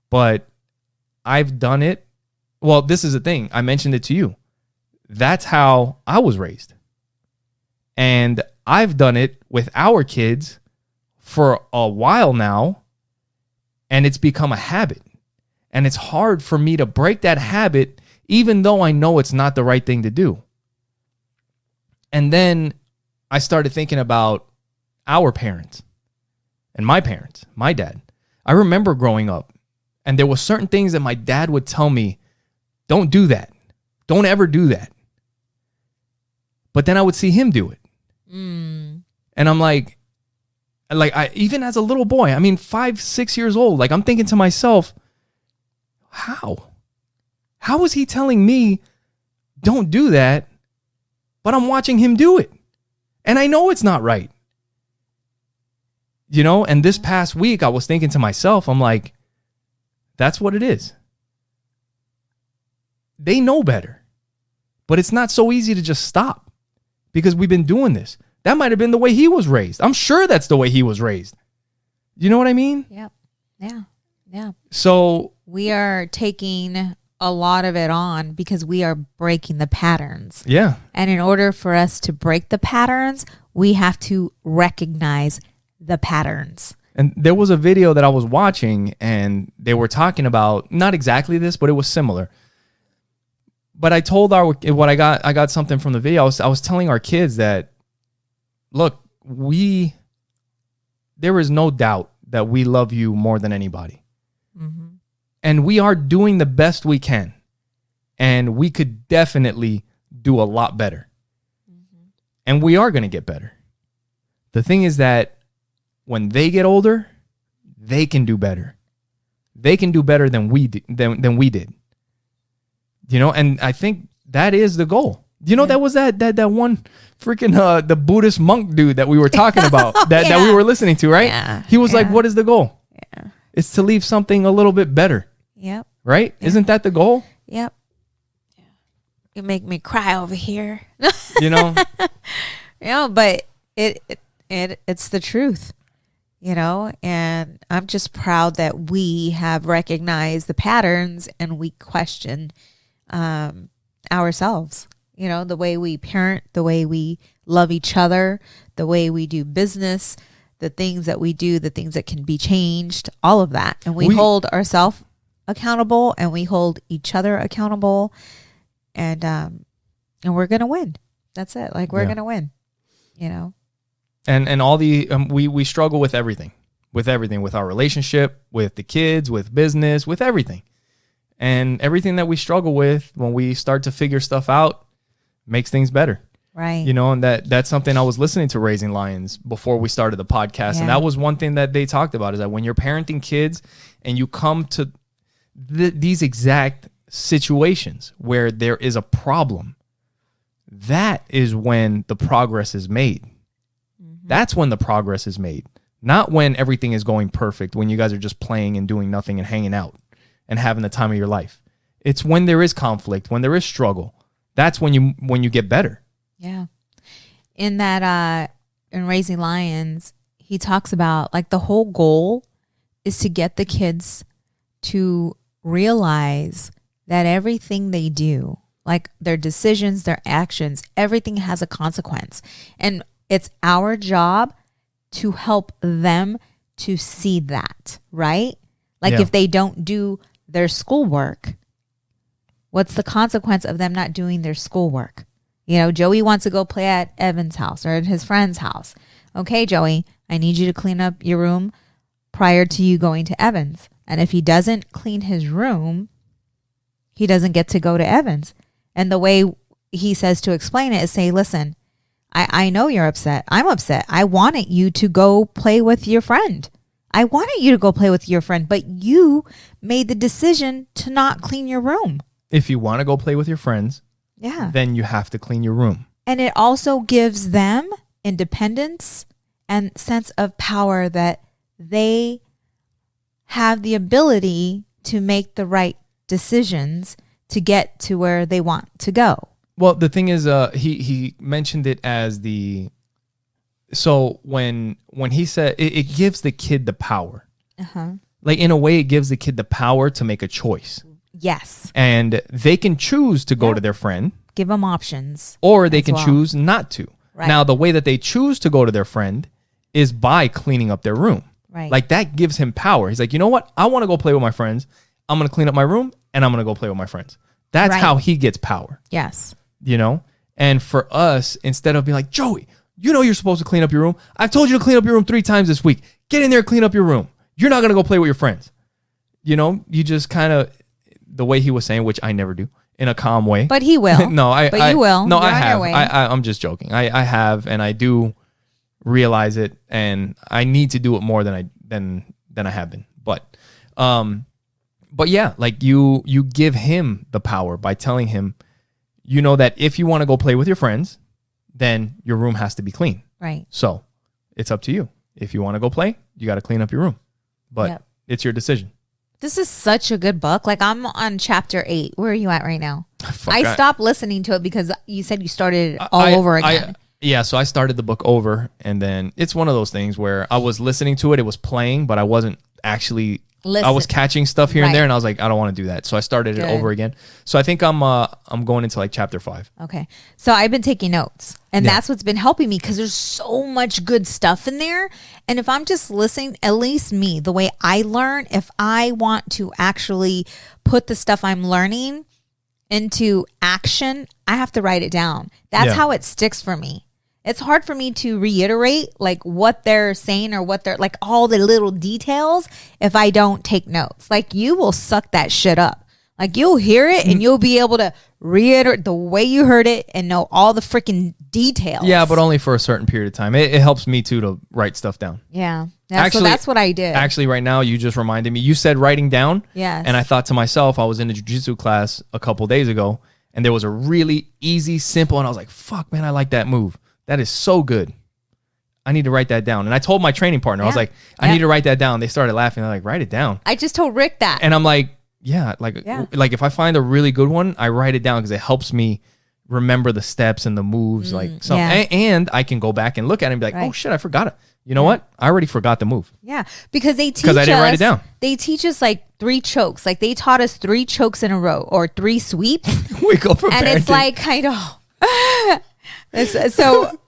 But I've done it. Well, this is the thing. I mentioned it to you. That's how I was raised. And I've done it with our kids for a while now. And it's become a habit. And it's hard for me to break that habit, even though I know it's not the right thing to do. And then I started thinking about our parents and my parents, my dad. I remember growing up, and there were certain things that my dad would tell me, don't do that. Don't ever do that. But then I would see him do it. And I'm like I even as a little boy, I mean, 5, 6 years old, like I'm thinking to myself, how is he telling me don't do that, but I'm watching him do it? And I know it's not right. You know, and this past week I was thinking to myself, I'm like, that's what it is. They know better. But it's not so easy to just stop because we've been doing this. That might have been the way he was raised. I'm sure that's the way he was raised. You know what I mean? Yep. Yeah. Yeah. So we are taking a lot of it on because we are breaking the patterns. Yeah. And in order for us to break the patterns, we have to recognize the patterns. And there was a video that I was watching and they were talking about not exactly this, but it was similar. But I told I got something from the video. I was telling our kids that, look, there is no doubt that we love you more than anybody. Mm-hmm. And we are doing the best we can. And we could definitely do a lot better. Mm-hmm. And we are going to get better. The thing is that when they get older, they can do better. They can do better than we did. You know, and I think that is the goal. You know, that was that one freaking the Buddhist monk dude that we were talking about that we were listening to, right? Yeah. He was like, what is the goal? Yeah. It's to leave something a little bit better. Yep. Right? Yeah. Isn't that the goal? Yep. Yeah. You make me cry over here. You know? Yeah, but it's the truth. You know, and I'm just proud that we have recognized the patterns and we question ourselves. You know, the way we parent, the way we love each other, the way we do business, the things that we do, the things that can be changed, all of that. And we hold ourselves accountable and we hold each other accountable. And we're going to win. That's it. Like, we're going to win. You know? And all the, we struggle with everything, with our relationship, with the kids, with business, with everything. And everything that we struggle with, when we start to figure stuff out, makes things better. Right. You know, and that's something I was listening to Raising Lions before we started the podcast. Yeah. And that was one thing that they talked about, is that when you're parenting kids and you come to these exact situations where there is a problem, that is when the progress is made. That's when the progress is made, not when everything is going perfect, when you guys are just playing and doing nothing and hanging out and having the time of your life. It's when there is conflict, when there is struggle. That's when you get better. Yeah. In that, in Raising Lions, he talks about like the whole goal is to get the kids to realize that everything they do, like their decisions, their actions, everything has a consequence. And it's our job to help them to see that, right? Like if they don't do their schoolwork, what's the consequence of them not doing their schoolwork? You know, Joey wants to go play at Evan's house or at his friend's house. Okay, Joey, I need you to clean up your room prior to you going to Evan's. And if he doesn't clean his room, he doesn't get to go to Evan's. And the way he says to explain it is say, listen, I know you're upset. I'm upset. I wanted you to go play with your friend. I wanted you to go play with your friend, but you made the decision to not clean your room. If you want to go play with your friends, then you have to clean your room. And it also gives them independence and sense of power that they have the ability to make the right decisions to get to where they want to go. Well, the thing is, he mentioned it as so when he said it gives the kid the power. Like in a way, it gives the kid the power to make a choice. Yes. And they can choose to go to their friend. Give them options. Or they can choose not to. Right. Now, the way that they choose to go to their friend is by cleaning up their room. Right. Like that gives him power. He's like, you know what? I want to go play with my friends. I'm going to clean up my room and I'm going to go play with my friends. That's how he gets power. Yes. You know? And for us, instead of being like, Joey, you know you're supposed to clean up your room. I've told you to clean up your room 3 times this week. Get in there and clean up your room. You're not going to go play with your friends. You know? You just kind of, the way he was saying, which I never do, in a calm way. But he will. You will. No, I have. I'm just joking. I have, and I do realize it, and I need to do it more than I have been. But yeah, like you give him the power by telling him, you know, that if you want to go play with your friends, then your room has to be clean. Right. So it's up to you. If you want to go play, you got to clean up your room. But it's your decision. This is such a good book. Like I'm on chapter 8. Where are you at right now? I stopped listening to it because you said you started all over again. So I started the book over, and then it's one of those things where I was listening to it. It was playing, but I wasn't actually I was catching stuff here and there, and I was like, I don't want to do that. So I started it over again. So I think I'm going into like chapter 5. Okay. So I've been taking notes, and that's what's been helping me because there's so much good stuff in there. And if I'm just listening, at least me, the way I learn, if I want to actually put the stuff I'm learning into action, I have to write it down. That's how it sticks for me. It's hard for me to reiterate like what they're saying or what they're like all the little details if I don't take notes. Like you will suck that shit up. Like you'll hear it and you'll be able to reiterate the way you heard it and know all the freaking details. Yeah, but only for a certain period of time. It helps me too to write stuff down. Yeah. Actually, so that's what I did. Actually, right now, you just reminded me. You said writing down. Yes. And I thought to myself, I was in a jiu-jitsu class a couple days ago, and there was a really easy, simple, and I was like, fuck, man, I like that move. That is so good. I need to write that down. And I told my training partner, I was like, I need to write that down. They started laughing. They're like, write it down. I just told Rick that. And I'm like, like if I find a really good one, I write it down because it helps me remember the steps and the moves. And I can go back and look at it and be like, oh shit, I forgot it. You know what? I already forgot the move. Yeah, because they teach us. Because I didn't write it down. They teach us like 3 chokes. Like they taught us 3 chokes in a row or 3 sweeps. We go from and parenting. It's like kind of. So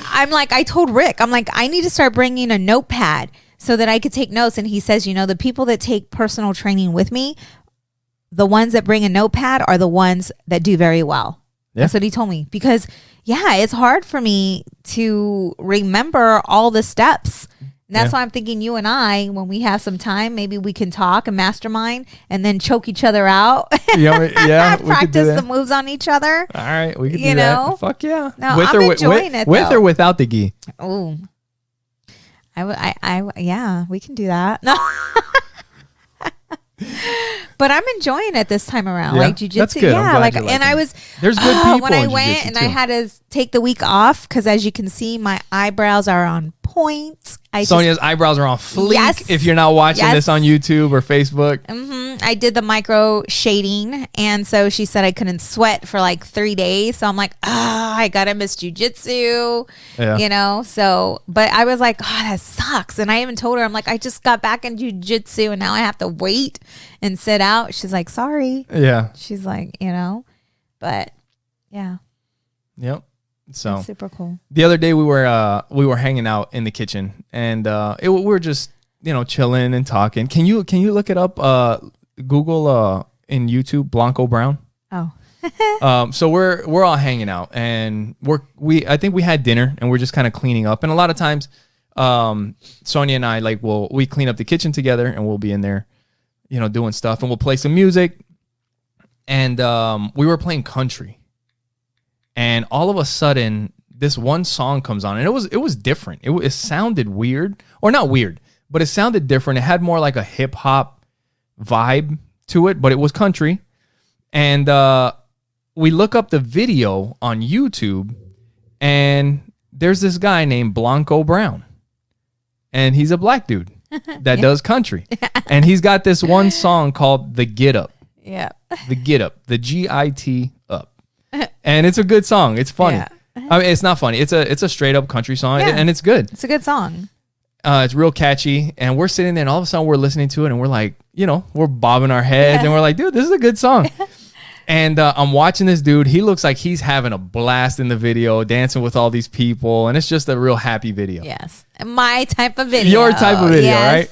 I'm like, I told Rick, I'm like, I need to start bringing a notepad so that I could take notes. And he says, you know, the people that take personal training with me, the ones that bring a notepad are the ones that do very well. That's what he told me. Because, yeah, it's hard for me to remember all the steps. And that's why I'm thinking you and I, when we have some time, maybe we can talk and mastermind and then choke each other out. Yeah, practice the moves on each other. All right, we can do that. Fuck yeah. No, I'm enjoying it, with or without the gi. Oh, yeah, we can do that. No. But I'm enjoying it this time around, like jujitsu. That's good. Yeah, there's good people when I went and I had to take the week off because, as you can see, my eyebrows are on point. Sonja's eyebrows are on fleek. Yes. If you're not watching this on YouTube or Facebook. I did the micro shading, and so she said I couldn't sweat for like 3 days. So I'm like, I gotta miss jujitsu, So, but I was like, that sucks. And I even told her, I'm like, I just got back in jujitsu, and now I have to wait and sit out. She's like, sorry. Yeah. She's like, but yeah. Yep. So that's super cool. The other day we were hanging out in the kitchen, and we were just chilling and talking. Can you look it up? Google in YouTube Blanco Brown. Oh. So we're all hanging out, and I think we had dinner, and we're just kind of cleaning up. And a lot of times, Sonja and I we clean up the kitchen together, and we'll be in there, doing stuff, and we'll play some music. And we were playing country. And all of a sudden, this one song comes on, and it was different. It sounded weird, or not weird, but it sounded different. It had more like a hip hop vibe to it, but it was country. And we look up the video on YouTube, and there's this guy named Blanco Brown, and he's a black dude that does country, and he's got this one song called "The Get Up." Yeah, the Get Up, the GIT up. And it's a good song. It's funny. Yeah. I mean, it's not funny. It's a straight up country song, and it's good. It's a good song. It's real catchy, and we're sitting there, and all of a sudden we're listening to it, and we're like, we're bobbing our heads, and we're like, dude, this is a good song. And I'm watching this dude. He looks like he's having a blast in the video, dancing with all these people, and it's just a real happy video. Yes, my type of video. Your type of video, right?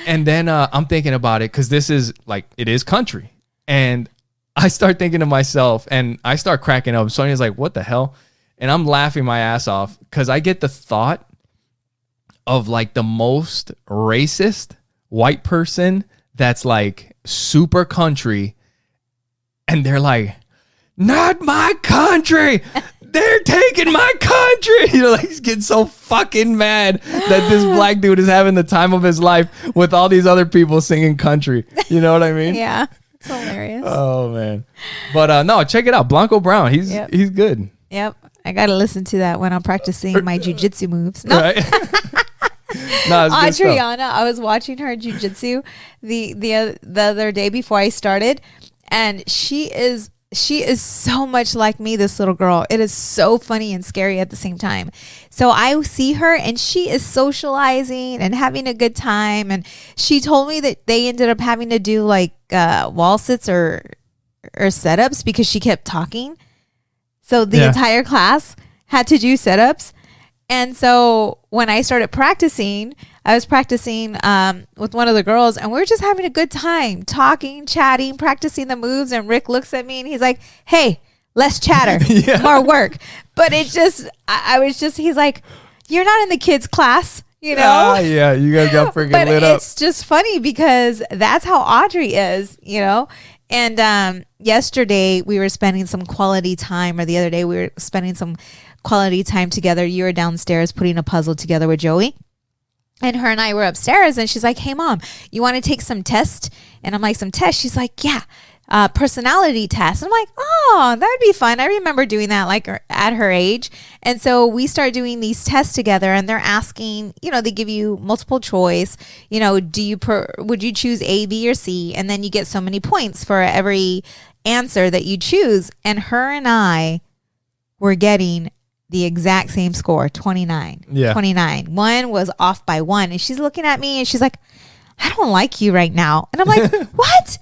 And then I'm thinking about it because this is it is country, and I start thinking to myself, and I start cracking up. Sonja's like, what the hell? And I'm laughing my ass off because I get the thought of the most racist white person that's super country. And they're like, not my country. They're taking my country. He's getting so fucking mad that this black dude is having the time of his life with all these other people singing country. You know what I mean? Yeah. It's hilarious. Oh man. But no, check it out. Blanco Brown. He's good. Yep. I gotta listen to that when I'm practicing my jujitsu moves. No. Right. No, Adriana, I was watching her jujitsu the other day before I started, and she is so much like me, this little girl. It is so funny and scary at the same time. So I see her, and she is socializing and having a good time. And she told me that they ended up having to do wall sits or setups because she kept talking. So the entire class had to do setups. And so when I started practicing, I was practicing with one of the girls, and we were just having a good time, talking, chatting, practicing the moves. And Rick looks at me, and he's like, hey, less chatter, more work. But it just, he's like, you're not in the kids' class, you guys got freaking lit up. It's just funny because that's how Audrey is, And yesterday we were spending some quality time, or the other day we were spending some quality time together. You were downstairs putting a puzzle together with Joey, and her and I were upstairs, and she's like, hey mom, you want to take some tests? And I'm like, some tests? She's like, yeah, personality test. And I'm like, oh, that would be fun. I remember doing that at her age. And so we start doing these tests together, and they're asking, they give you multiple choice, would you choose A, B, or C? And then you get so many points for every answer that you choose. And her and I were getting the exact same score, 29. Yeah. 29. One was off by 1. And she's looking at me, and she's like, I don't like you right now. And I'm like, what?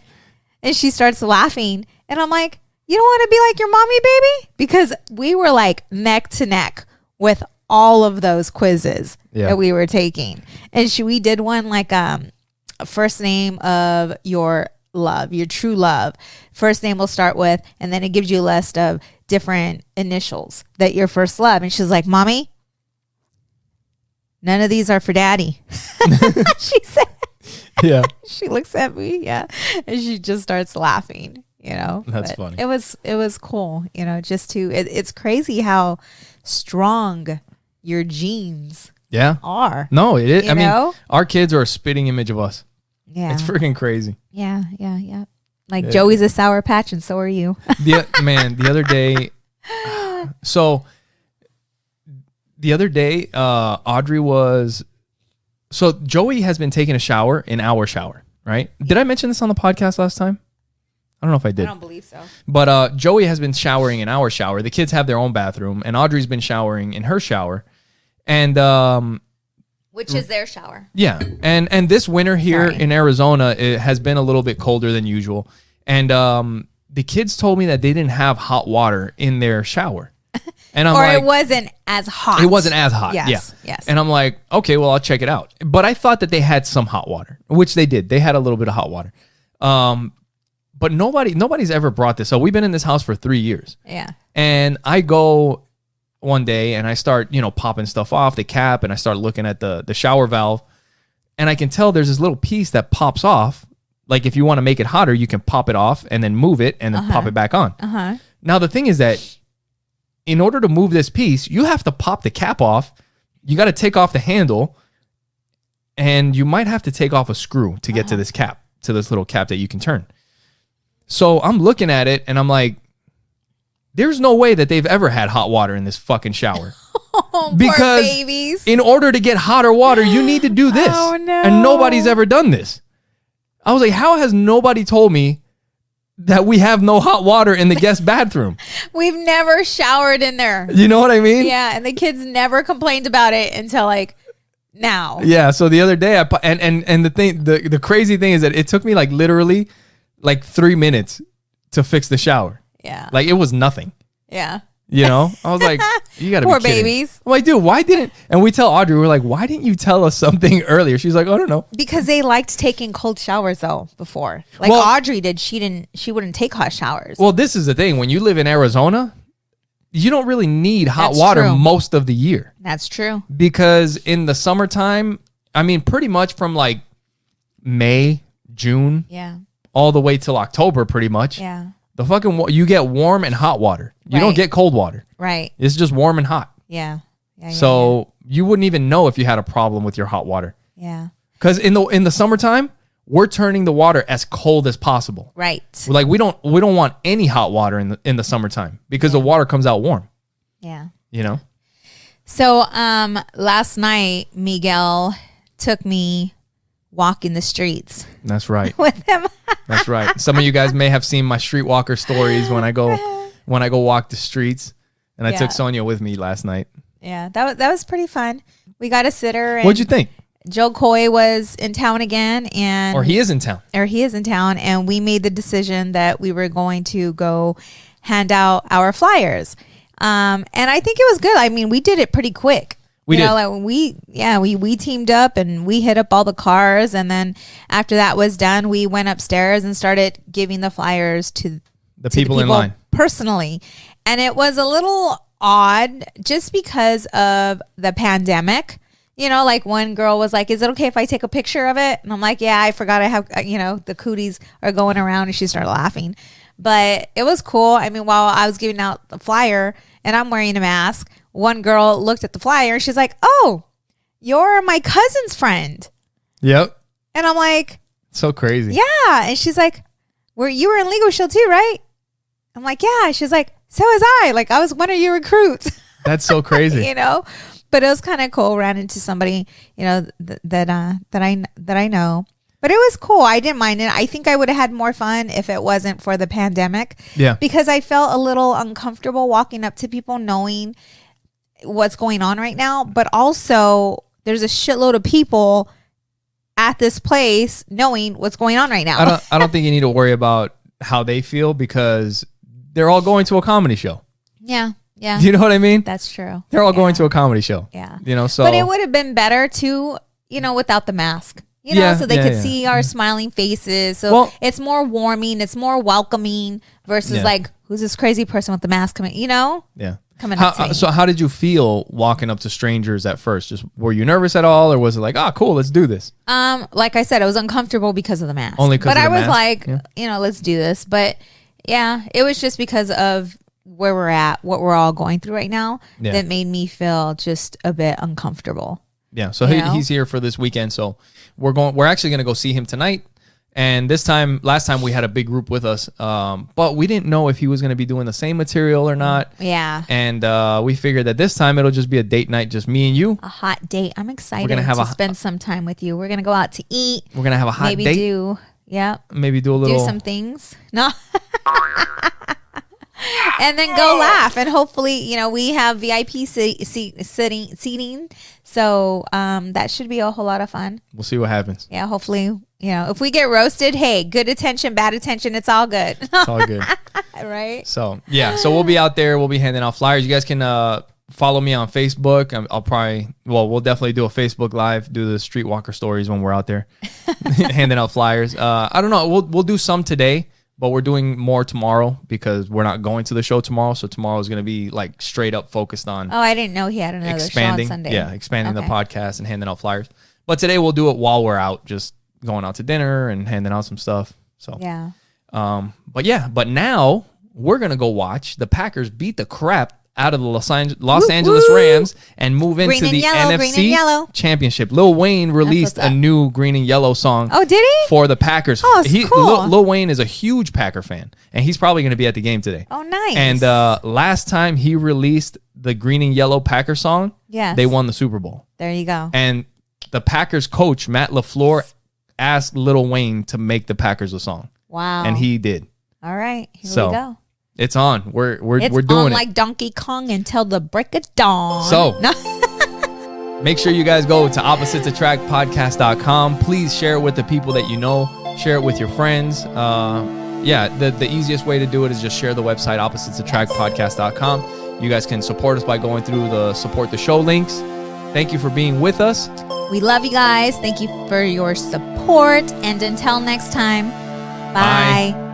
And she starts laughing. And I'm like, you don't want to be like your mommy, baby? Because we were neck to neck with all of those quizzes that we were taking. And we did one first name of your love, your true love. First name we'll start with, and then it gives you a list of different initials that your first love. And she's like, Mommy, none of these are for Daddy. She said. Yeah. She looks at me, yeah, and she just starts laughing. That's funny. It was cool, just to. It's crazy how strong your genes. Are. No, it is. I mean, our kids are a spitting image of us. Yeah, it's freaking crazy. Yeah. Like Joey's a Sour Patch, and so are you. The other day. So the other day, Audrey was. So Joey has been taking a shower in our shower, right? Yeah. Did I mention this on the podcast last time? I don't know if I did. I don't believe so. But Joey has been showering in our shower. The kids have their own bathroom, and Audrey's been showering in her shower. And which is their shower. Yeah. And this winter here in Arizona, it has been a little bit colder than usual. And the kids told me that they didn't have hot water in their shower. And I'm it wasn't as hot. It wasn't as hot. Yes. And I'm like, okay, well, I'll check it out. But I thought that they had some hot water, which they did. They had a little bit of hot water. But nobody's ever brought this. So we've been in this house for 3 years. Yeah. And I go one day and I start, popping stuff off the cap, and I start looking at the shower valve, and I can tell there's this little piece that pops off. Like if you want to make it hotter, you can pop it off and then move it and then pop it back on. Now the thing is that in order to move this piece, you have to pop the cap off. You got to take off the handle, and you might have to take off a screw to get to this cap, to this little cap that you can turn. So I'm looking at it and I'm like, there's no way that they've ever had hot water in this fucking shower. Because poor babies. In order to get hotter water, you need to do this. Oh, no. And nobody's ever done this. I was like, how has nobody told me that we have no hot water in the guest bathroom? We've never showered in there. You know what I mean? Yeah, and the kids never complained about it until like now. Yeah, so the other day, and the crazy thing is that it took me like literally like 3 minutes to fix the shower. Yeah. Like it was nothing. Yeah. I was like, you gotta be poor kidding. babies. I'm like, dude, why didn't? And we tell Audrey, we're like, why didn't you tell us something earlier? She's like, I don't know. Because they liked taking cold showers though before. Like Audrey did, she wouldn't take hot showers. Well, this is the thing. When you live in Arizona, you don't really need hot water most of the year. That's true. Because in the summertime, I mean, pretty much from like May, June, all the way till October, pretty much. Yeah. The fucking you get warm and hot water. You don't get cold water. Right. It's just warm and hot. Yeah. So you wouldn't even know if you had a problem with your hot water. Yeah. Because in the summertime, we're turning the water as cold as possible. Right. Like we don't want any hot water in the summertime because the water comes out warm. Yeah. So last night Miguel took me walking the streets. That's right. With him. That's right. Some of you guys may have seen my streetwalker stories when I go walk the streets, and I took Sonja with me last night. Yeah, that was pretty fun. We got a sitter. And what'd you think? Joe Coy was in town again, or he is in town, and we made the decision that we were going to go hand out our flyers. And I think it was good. I mean, we did it pretty quick. We teamed up and we hit up all the cars, and then after that was done, we went upstairs and started giving the flyers to the people in line personally. And it was a little odd just because of the pandemic. Like one girl was like, is it okay if I take a picture of it? And I'm like, yeah, I forgot I have, the cooties are going around, and she started laughing. But it was cool. I mean, while I was giving out the flyer and I'm wearing a mask, one girl looked at the flyer and she's like, oh, you're my cousin's friend. Yep. And I'm like, so crazy. Yeah. And she's like, you were in Legal Shield too, right? I'm like, yeah. She's like, so was I. Like, I was one of your recruits. That's so crazy. But it was kind of cool. Ran into somebody, that I know. But it was cool. I didn't mind it. I think I would have had more fun if it wasn't for the pandemic. Yeah. Because I felt a little uncomfortable walking up to people knowing what's going on right now. But also, there's a shitload of people at this place knowing what's going on right now. I don't think you need to worry about how they feel because they're all going to a comedy show. Yeah. Yeah. Do you know what I mean? That's true. They're all going to a comedy show. Yeah. So. But it would have been better to, without the mask. So they could see our smiling faces. So it's more warming, it's more welcoming versus like who's this crazy person with the mask coming, Yeah. coming up to me. So how did you feel walking up to strangers at first? Just were you nervous at all, or was it like, cool, let's do this? Like I said, I was uncomfortable because of the mask. Only because But of I the was mask? like, let's do this. But yeah, it was just because of where we're at, what we're all going through right now, that made me feel just a bit uncomfortable. Yeah. So he's here for this weekend. So we're actually gonna go see him tonight. And last time we had a big group with us, but we didn't know if he was going to be doing the same material or not. Yeah. And we figured that this time it'll just be a date night, just me and you. A hot date. I'm excited to spend some time with you. We're going to go out to eat. We're going to have a hot date. Maybe do a little. Do some things. No. And then go laugh. And hopefully, we have VIP seating. So that should be a whole lot of fun. We'll see what happens. Yeah, hopefully, if we get roasted, hey, good attention, bad attention, it's all good. It's all good. Right? So, yeah. So we'll be out there. We'll be handing out flyers. You guys can follow me on Facebook. We'll definitely do a Facebook Live, do the Streetwalker stories when we're out there handing out flyers. I don't know. We'll do some today. But we're doing more tomorrow because we're not going to the show tomorrow. So tomorrow is going to be like straight up focused on. Oh, I didn't know he had another show on Sunday. Yeah, expanding the podcast and handing out flyers. But today we'll do it while we're out, just going out to dinner and handing out some stuff. So yeah. But now we're gonna go watch the Packers beat the crap out of the Los Angeles Rams and move into the NFC Championship. Lil Wayne released a new green and yellow song. Oh, did he? For the Packers. Oh, cool. Lil Wayne is a huge Packer fan, and he's probably going to be at the game today. Oh, nice. And last time he released the green and yellow Packer song, they won the Super Bowl. There you go. And the Packers coach, Matt LaFleur, asked Lil Wayne to make the Packers a song. Wow. And he did. All right. Here we go. It's on. We're doing it like Donkey Kong until the break of dawn. So make sure you guys go to oppositesattractpodcast.com. Please share it with the people that you know. Share it with your friends. The easiest way to do it is just share the website, oppositesattractpodcast.com. You guys can support us by going through the support the show links. Thank you for being with us. We love you guys. Thank you for your support. And until next time, bye.